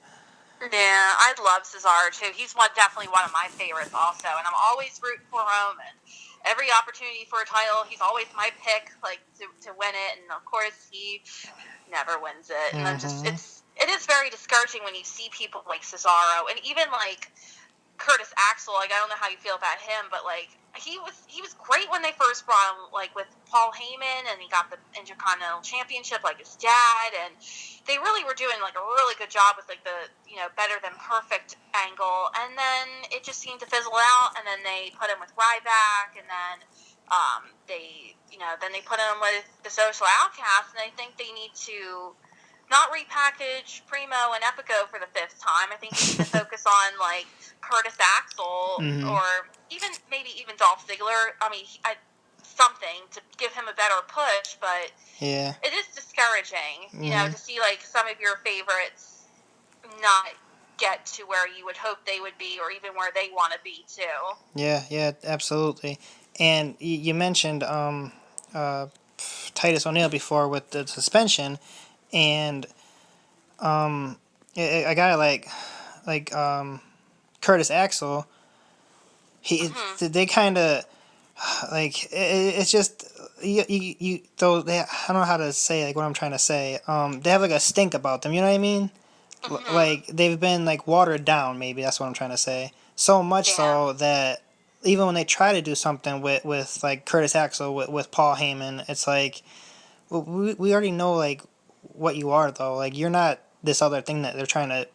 Yeah, I love Cesaro too. He's definitely one of my favorites also, and I'm always rooting for him. And every opportunity for a title, he's always my pick, like to win it. And of course, he never wins it. And it is very discouraging when you see people like Cesaro and even like Curtis Axel. Like I don't know how you feel about him, but like he was great when they first brought him, like with Paul Heyman, and he got the Intercontinental Championship like his dad, and they really were doing like a really good job with like the better than perfect angle, and then it just seemed to fizzle out, and then they put him with Ryback, and then then they put him with the Social Outcasts, and I think they need to not repackage Primo and Epico for the fifth time. I think we need to focus on like Curtis Axel or maybe even Dolph Ziggler. I mean, something to give him a better push, but yeah, it is discouraging, to see like some of your favorites not get to where you would hope they would be, or even where they want to be too. Yeah, absolutely. And you mentioned Titus O'Neil before with the suspension, and a guy like Curtis Axel, they kind of like it's just you though they I don't know how to say like what I'm trying to say. They have like a stink about them. You know what I mean? Like they've been like watered down. Maybe that's what I'm trying to say. So much so that even when they try to do something with like Curtis Axel with Paul Heyman, it's like we already know like what you are though. Like you're not this other thing that they're trying to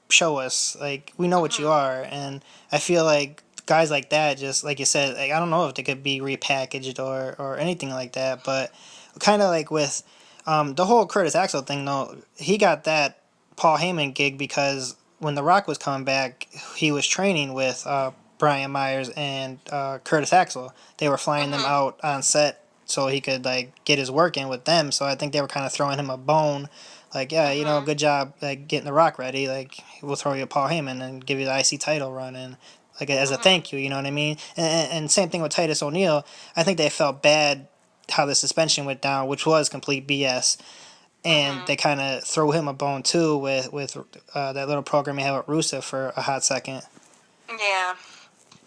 show us. Like we know what you are, and I feel like guys like that, just like you said, like I don't know if they could be repackaged or anything like that, but kind of like with the whole Curtis Axel thing though, he got that Paul Heyman gig because when The Rock was coming back, he was training with Brian Myers and Curtis Axel. They were flying them out on set so he could like get his work in with them. So I think they were kind of throwing him a bone, like yeah, good job like getting The Rock ready. Like we'll throw you a Paul Heyman and give you the IC title run and like as a thank you. You know what I mean? And same thing with Titus O'Neil. I think they felt bad how the suspension went down, which was complete BS. And they kind of throw him a bone too with that little program he had with Rusev for a hot second. Yeah,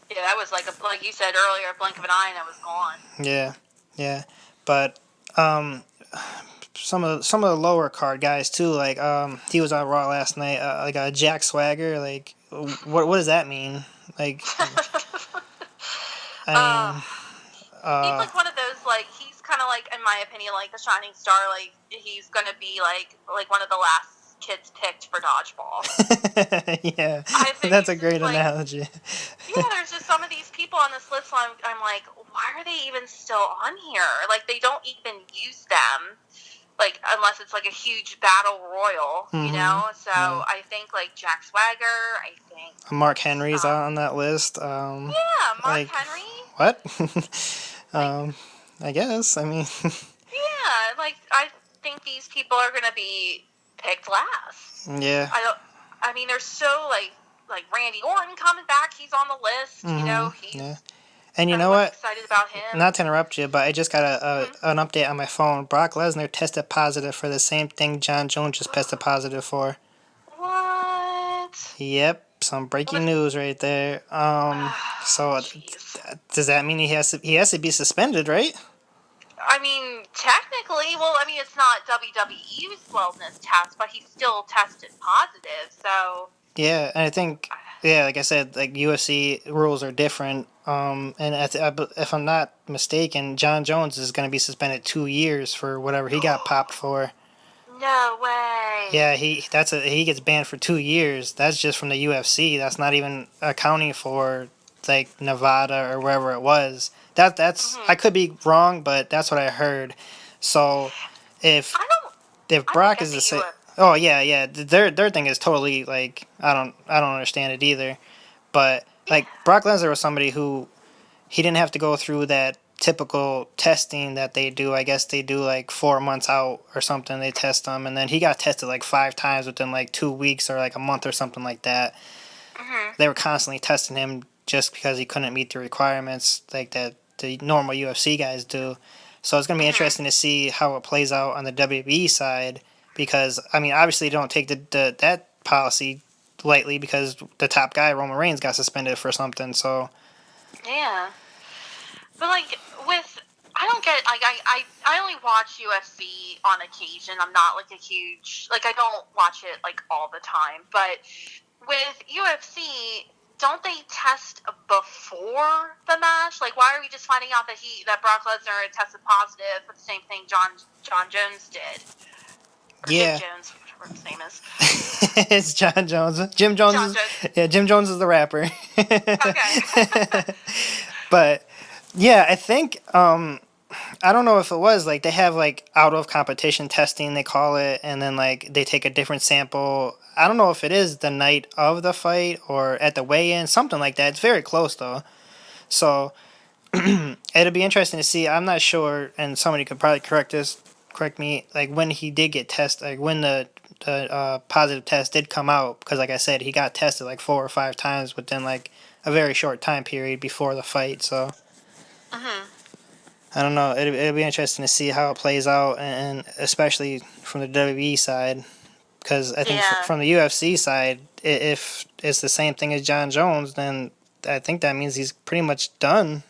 that was like you said earlier, a blink of an eye, and it was gone. Yeah, but some of the lower card guys too. Like he was on Raw last night. Like Jack Swagger. Like what does that mean? Like I mean, he's like one of those like he's kind of like in my opinion like the shining star. Like he's gonna be like one of the last kids picked for dodgeball. Yeah, I think that's a it's great just, like, analogy. yeah, there's just some of these people on this list. So I'm like, why are they even still on here? Like, they don't even use them, like, unless it's like a huge battle royal, you know. So Yeah. I think like Jack Swagger. I think Mark Henry's on that list. yeah, Mark Like, Henry. what? Like, I guess. I mean, yeah, like I think these people are gonna be picked last. yeah. I mean, they're so like Randy Orton coming back. He's on the list. You know, Yeah. And you know everyone's what? excited about him. Not to interrupt you, but I just got an update on my phone. Brock Lesnar tested positive for the same thing John Jones just tested positive for. What? Yep, some breaking news right there. So does that mean he has to be suspended, right? I mean, technically, well, I mean, it's not WWE's wellness test, but he still tested positive. So Yeah, and I think, yeah, like I said, like UFC rules are different. And if I'm not mistaken, John Jones is going to be suspended 2 years for whatever he got popped for. no way. Yeah, he gets banned for 2 years. That's just from the UFC. That's not even accounting for like Nevada or wherever it was. That's I could be wrong, but that's what I heard. So if I don't Brock get is the the same, UFC. oh yeah, their thing is totally like I don't understand it either. But like Brock Lesnar was somebody who he didn't have to go through that typical testing that they do. I guess they do like 4 months out or something. They test them, and then he got tested like 5 times within like 2 weeks or like a month or something like that. They were constantly testing him just because he couldn't meet the requirements like that the normal UFC guys do. So it's gonna be interesting to see how it plays out on the WWE side because I mean obviously they don't take the that policy lightly because the top guy Roman Reigns got suspended for something. So Yeah. But like with I don't get like I only watch UFC on occasion. I'm not like a huge like I don't watch it like all the time. But with UFC, don't they test before the match? Like why are we just finding out that Brock Lesnar had tested positive for the same thing John Jones did? Or yeah. Jim Jones, whatever his name is. It's John Jones. Jim Jones John is Jones. yeah. Jim Jones is the rapper. Okay. But yeah, I think I don't know if it was like they have like out of competition testing they call it, and then like they take a different sample. I don't know if it is the night of the fight or at the weigh-in, something like that. It's very close though, so it'll be interesting to see. I'm not sure, and somebody could probably correct me, like when he did get tested, like when the positive test did come out, because like I said, he got tested like 4 or 5 times within like a very short time period before the fight. So I don't know. It'll be interesting to see how it plays out, and especially from the WWE side, because I think Yeah. from the UFC side, if it's the same thing as John Jones, then I think that means he's pretty much done.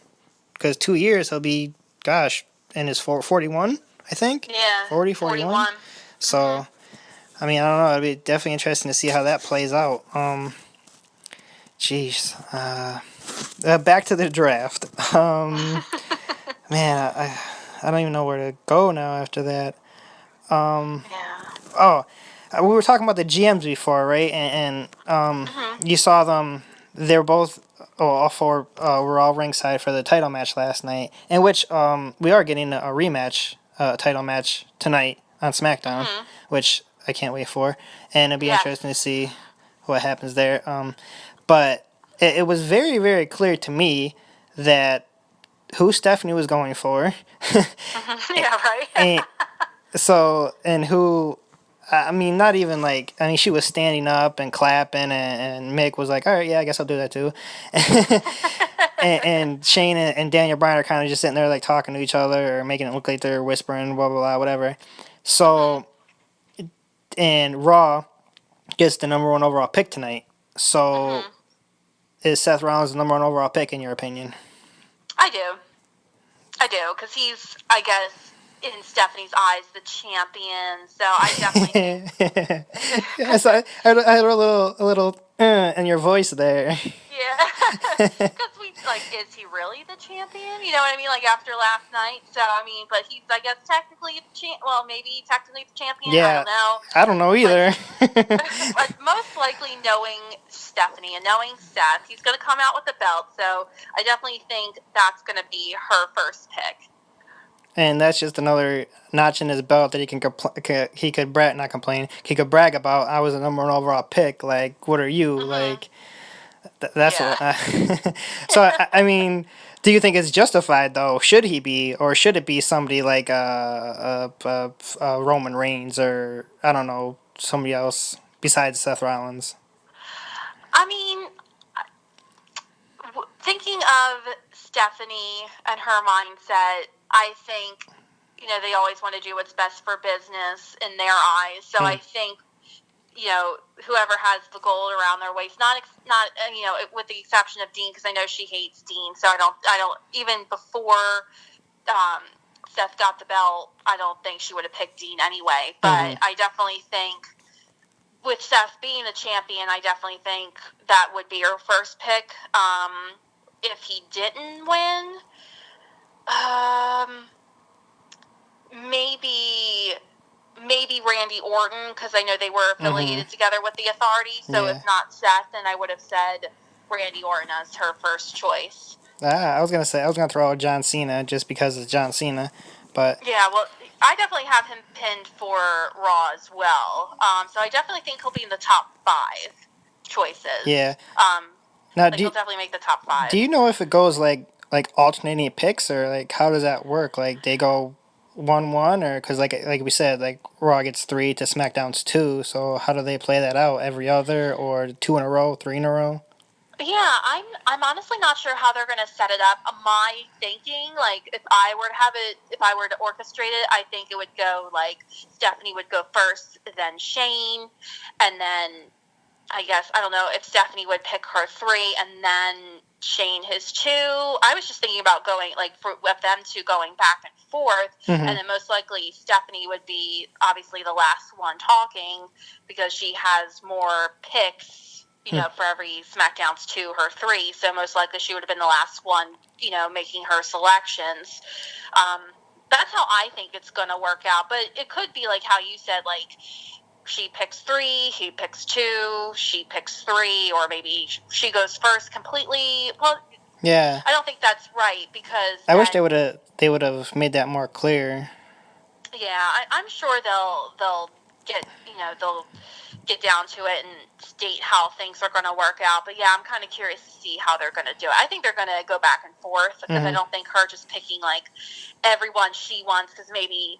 Because 2 years he'll be, gosh, in his 41, I think. Yeah. 40, 41. So, I mean, I don't know. It'll be definitely interesting to see how that plays out. Jeez. Back to the draft. Man, I don't even know where to go now after that. Yeah. Oh, we were talking about the GMs before, right? And you saw them. They're both, all four were all ringside for the title match last night, in which we are getting a rematch, title match tonight on SmackDown, which I can't wait for, and it'll be interesting to see what happens there. But it was very, very clear to me that who Stephanie was going for. Yeah, right. And who, I mean, not even like, I mean, she was standing up and clapping, and Mick was like, all right, yeah, I guess I'll do that too. and Shane and Daniel Bryan are kind of just sitting there like talking to each other or making it look like they're whispering, blah, blah, blah, whatever. So, and Raw gets the number one overall pick tonight. So, is Seth Rollins the number one overall pick in your opinion? I do, because he's, I guess, in Stephanie's eyes, the champion. So I definitely. Yes, I heard a little in your voice there. Yeah, because like, is he really the champion? You know what I mean? Like, after last night. So, I mean, but he's, I guess, technically maybe technically the champion. Yeah, I don't know. I don't know either. But most likely, knowing Stephanie and knowing Seth, he's going to come out with the belt. So, I definitely think that's going to be her first pick. And that's just another notch in his belt that he he could brag about. I was the number one overall pick. Like, what are you? Mm-hmm. Like, that's Yeah. what. So I mean, do you think it's justified though? Should he be, or should it be somebody like Roman Reigns, or I don't know, somebody else besides Seth Rollins? I mean, thinking of Stephanie and her mindset, I think, you know, they always want to do what's best for business in their eyes. So I think, you know, whoever has the gold around their waist, not you know, with the exception of Dean, because I know she hates Dean. So I don't even before Seth got the belt, I don't think she would have picked Dean anyway. But I definitely think, with Seth being the champion, I definitely think that would be her first pick. If he didn't win, maybe Randy Orton, because I know they were affiliated together with the Authority. So if not Seth, then I would have said Randy Orton as her first choice. I was gonna throw out John Cena just because it's John Cena, but yeah, well, I definitely have him pinned for Raw as well. So I definitely think he'll be in the top 5 choices. Yeah. Now, he'll definitely make the top 5. Do you know if it goes like alternating picks, or like how does that work? Like they go 1-1, or because like we said, like Raw gets 3 to SmackDown's 2. So how do they play that out? Every other, or 2 in a row, 3 in a row? Yeah, I'm honestly not sure how they're going to set it up. My thinking, like, if I were to orchestrate it, I think it would go like Stephanie would go first, then Shane, and then I guess, I don't know if Stephanie would pick her 3 and then Shane his 2. I was just thinking about going, like, with them 2 going back and forth, and then most likely Stephanie would be obviously the last one talking because she has more picks, you know, for every SmackDown's 2, her 3. So most likely she would have been the last one, you know, making her selections. That's how I think it's going to work out. But it could be like how you said, like, she picks 3, he picks 2, she picks 3, or maybe she goes first completely. Well, yeah, I don't think that's right, because I wish they would have made that more clear. Yeah, I'm sure they'll get, you know, they'll get down to it and state how things are going to work out. But yeah, I'm kind of curious to see how they're going to do it. I think they're going to go back and forth, because I don't think her just picking like everyone she wants, because maybe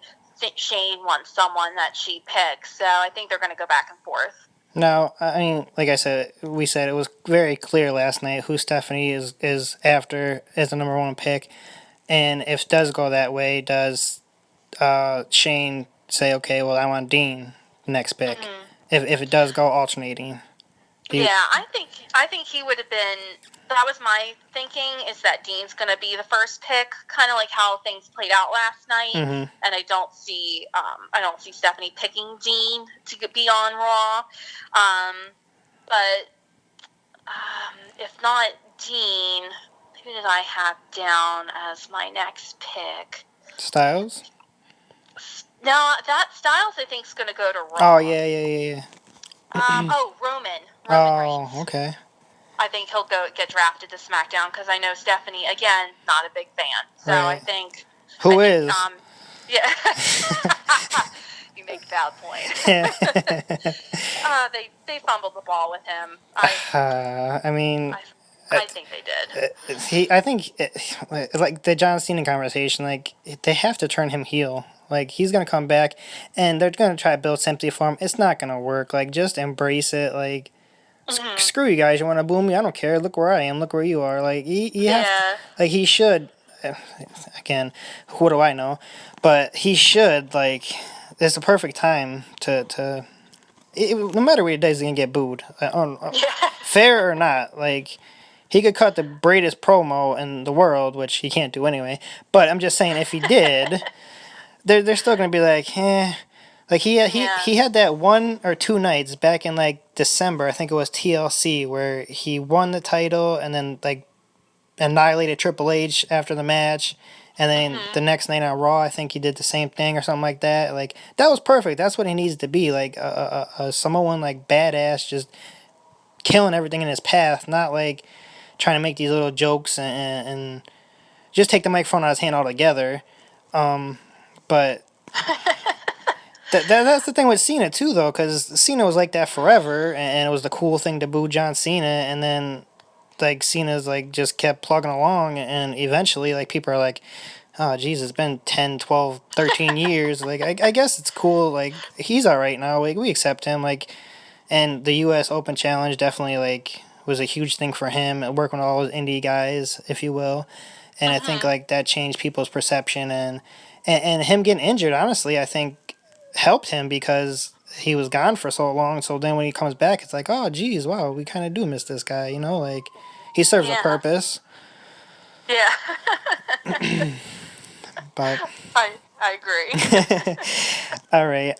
Shane wants someone that she picks. So I think they're going to go back and forth. Now, I mean, like I said, we said it was very clear last night who Stephanie is after as the number 1 pick, and if it does go that way, does Shane say, okay, well, I want Dean next pick? If it does go alternating. Yeah, I think he would have been. That was my thinking, is that Dean's going to be the first pick, kind of like how things played out last night. And I don't see Stephanie picking Dean to be on Raw. But if not Dean, who did I have down as my next pick? Styles? No, that Styles I think is going to go to Raw. Oh, yeah. Roman Oh, Reigns. okay. I think he'll get drafted to SmackDown, because I know Stephanie, again, not a big fan. So right. I think... Who is? Yeah. You make a valid point. They fumbled the ball with him. I mean... I think they did. I think, like the John Cena conversation, like, they have to turn him heel. Like, he's going to come back, and they're going to try to build sympathy for him. It's not going to work. Like, just embrace it. Like, screw you guys. You want to boo me? I don't care. Look where I am. Look where you are. Like, he should. Again, what do I know? But he should, like, it's the perfect time to no matter what he does, he's going to get booed. Fair or not, like, he could cut the greatest promo in the world, which he can't do anyway. But I'm just saying, if he did, they're still going to be like, eh. Like, he had that 1 or 2 nights back in, like, December, I think it was TLC, where he won the title, and then, like, annihilated Triple H after the match. And then the next night on Raw, I think he did the same thing or something like that. Like, that was perfect. That's what he needs to be. Like, a Samoan, like, badass, just killing everything in his path. Not, like, trying to make these little jokes and just take the microphone out of his hand altogether. But that's the thing with Cena, too, though, because Cena was like that forever, and it was the cool thing to boo John Cena, and then, like, Cena's, like, just kept plugging along, and eventually, like, people are like, oh, geez, it's been 10, 12, 13 years. Like, I guess it's cool. Like, he's all right now. Like, we accept him. Like, and the U.S. Open Challenge definitely, like, was a huge thing for him, working with all those indie guys, if you will. And I think, like, that changed people's perception. And him getting injured, honestly, I think helped him because he was gone for so long. So then when he comes back, it's like, oh, geez, wow, we kind of do miss this guy, you know? Like, he serves a purpose. Yeah. But I agree. all right,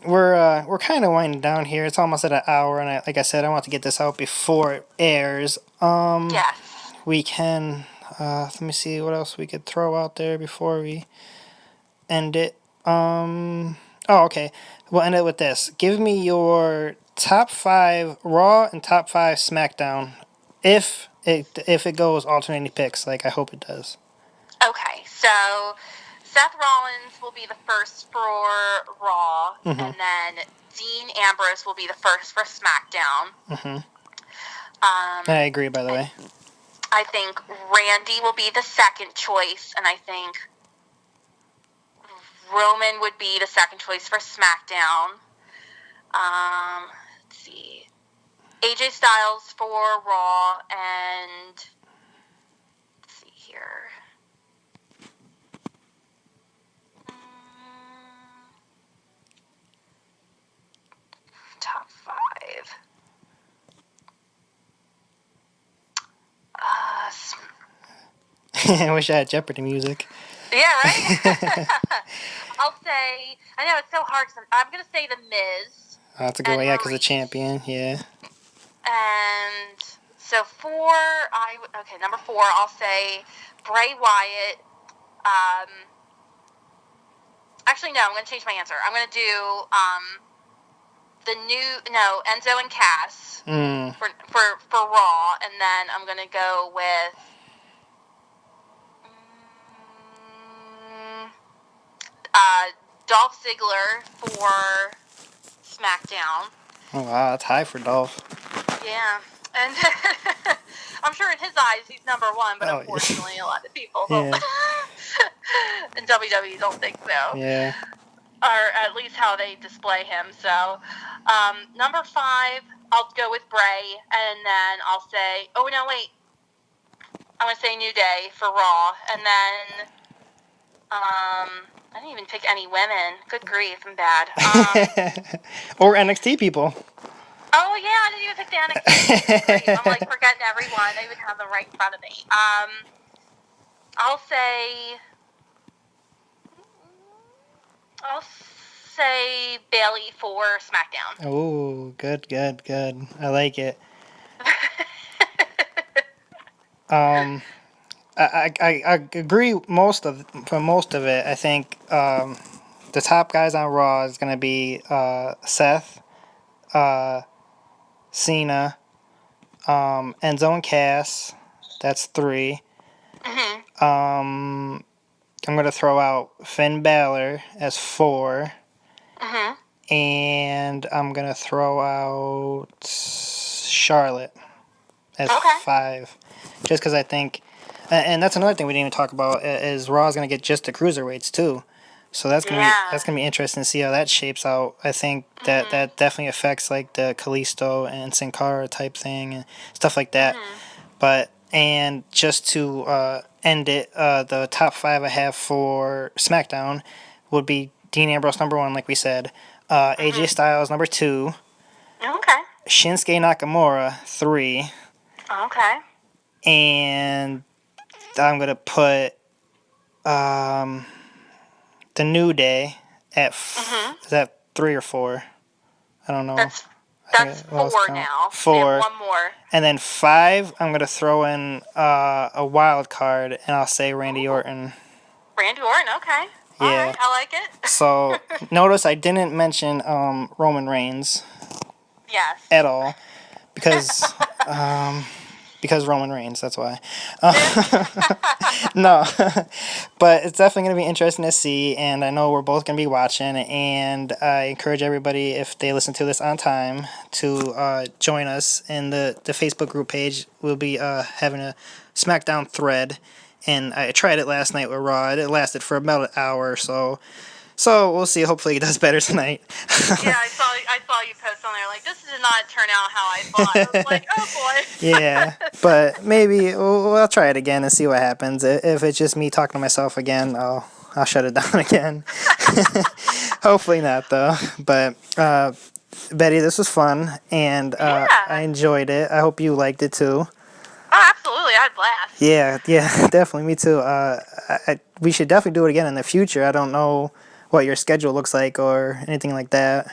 we're kind of winding down here. It's almost at an hour, and like I said, I want to get this out before it airs. Yes. We can let me see what else we could throw out there before we end it. Oh, okay. We'll end it with this. Give me your top 5 Raw and top 5 SmackDown, if it goes alternating picks, like I hope it does. Okay, so Seth Rollins will be the first for Raw, and then Dean Ambrose will be the first for SmackDown. I agree, by the way. I think Randy will be the second choice, and I think Roman would be the second choice for SmackDown. Let's see. AJ Styles for Raw, and let's see here. Top 5. I wish I had Jeopardy music. Yeah, right? I'll say, I know it's so hard. I'm going to say The Miz. Oh, that's a good one, yeah, because the champion, yeah. And so number 4, I'll say Bray Wyatt. Actually, no, I'm going to change my answer. I'm going to do Enzo and Cass for Raw, and then I'm going to go with Dolph Ziggler for SmackDown. Oh, wow, that's high for Dolph. Yeah, and I'm sure in his eyes he's number 1, but unfortunately a lot of people in WWE don't think so. Yeah. Or at least how they display him. So, number 5, I'll go with Bray, and then I'll say, I'm going to say New Day for Raw, and then, I didn't even pick any women. Good grief, I'm bad. Or NXT people. Oh, yeah, I didn't even pick the NXT. I'm, like, forgetting everyone. I even have them right in front of me. I'll say Bayley for SmackDown. Oh, good. I like it. I agree for most of it. I think the top guys on Raw is gonna be Seth, Cena, Enzo and Cass. That's 3. I'm gonna throw out Finn Balor as 4. And I'm gonna throw out Charlotte as 5. Just because I think, and that's another thing we didn't even talk about, is Raw's gonna get just the cruiserweights too. So that's gonna be interesting to see how that shapes out. I think that definitely affects like the Kalisto and Sin Cara type thing and stuff like that. But and just to end it, the top 5 I have for SmackDown would be Dean Ambrose number 1, like we said. AJ Styles number 2. Okay. Shinsuke Nakamura 3. Okay. And I'm gonna put the New Day at is that 3 or 4? I don't know. That's That's Well, let's 4 count. now. 4. We have one more. And then 5, I'm going to throw in a wild card, and I'll say Randy Orton. Randy Orton, okay. Yeah. All right, I like it. So, notice I didn't mention Roman Reigns Yes. at all, because Roman Reigns, that's why. No, but it's definitely going to be interesting to see, and I know we're both going to be watching, and I encourage everybody, if they listen to this on time, to join us in the Facebook group page. We'll be having a SmackDown thread, and I tried it last night with Raw. It lasted for about an hour or so. So we'll see. Hopefully, it does better tonight. Yeah, I saw you post on there like, this did not turn out how I thought. I was like, oh boy. Yeah, but maybe we'll try it again and see what happens. If it's just me talking to myself again, I'll shut it down again. Hopefully not, though. But Betty, this was fun, and Yeah. I enjoyed it. I hope you liked it too. Oh, absolutely. I had a blast. Yeah, definitely. Me too. We should definitely do it again in the future. I don't know what your schedule looks like or anything like that.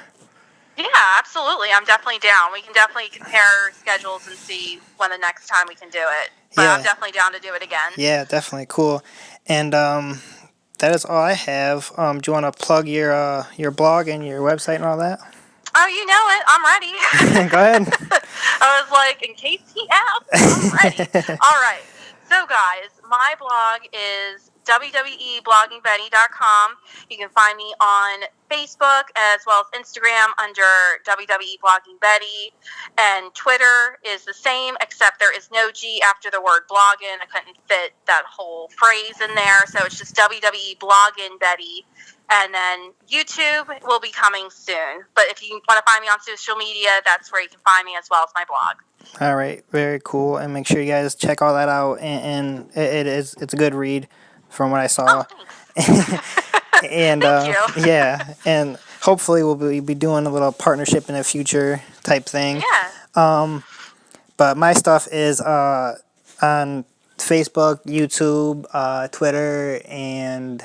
Yeah, absolutely. I'm definitely down. We can definitely compare schedules and see when the next time we can do it. But Yeah. I'm definitely down to do it again. Yeah, definitely. Cool. And that is all I have. Do you want to plug your blog and your website and all that? Oh, you know it. I'm ready. Go ahead. I was like, in case he asks, I'm ready. All right. So, guys, my blog is www.bloggingbetty.com. You can find me on Facebook as well as Instagram under WWE Blogging Betty. And Twitter is the same, except there is no G after the word blogging. I couldn't fit that whole phrase in there. So it's just WWE Blogging Betty. And then YouTube will be coming soon. But if you want to find me on social media, that's where you can find me as well as my blog. All right, very cool. And make sure you guys check all that out. And it's a good read from what I saw. Oh, thanks. And Thank you. yeah, and hopefully we'll be doing a little partnership in the future type thing. Yeah. But my stuff is on Facebook, YouTube, Twitter, and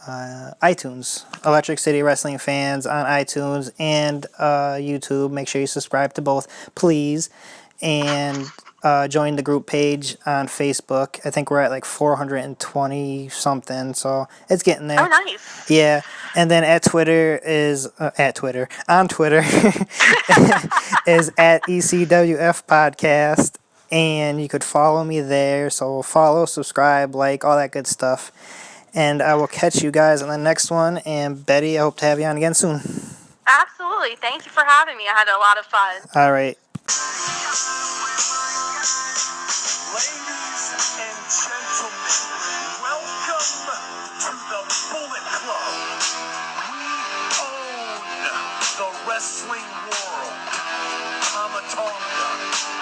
iTunes. Electric City Wrestling Fans on iTunes and YouTube. Make sure you subscribe to both, please. And join the group page on Facebook. I think we're at like 420 something, so it's getting there. Oh, nice. Yeah, and then on Twitter is at ECWF Podcast, and you could follow me there. So follow, subscribe, like, all that good stuff. And I will catch you guys on the next one. And Betty, I hope to have you on again soon. Absolutely. Thank you for having me. I had a lot of fun. All right. Ladies and gentlemen, welcome to the Bullet Club. We own the wrestling world. Amatonga.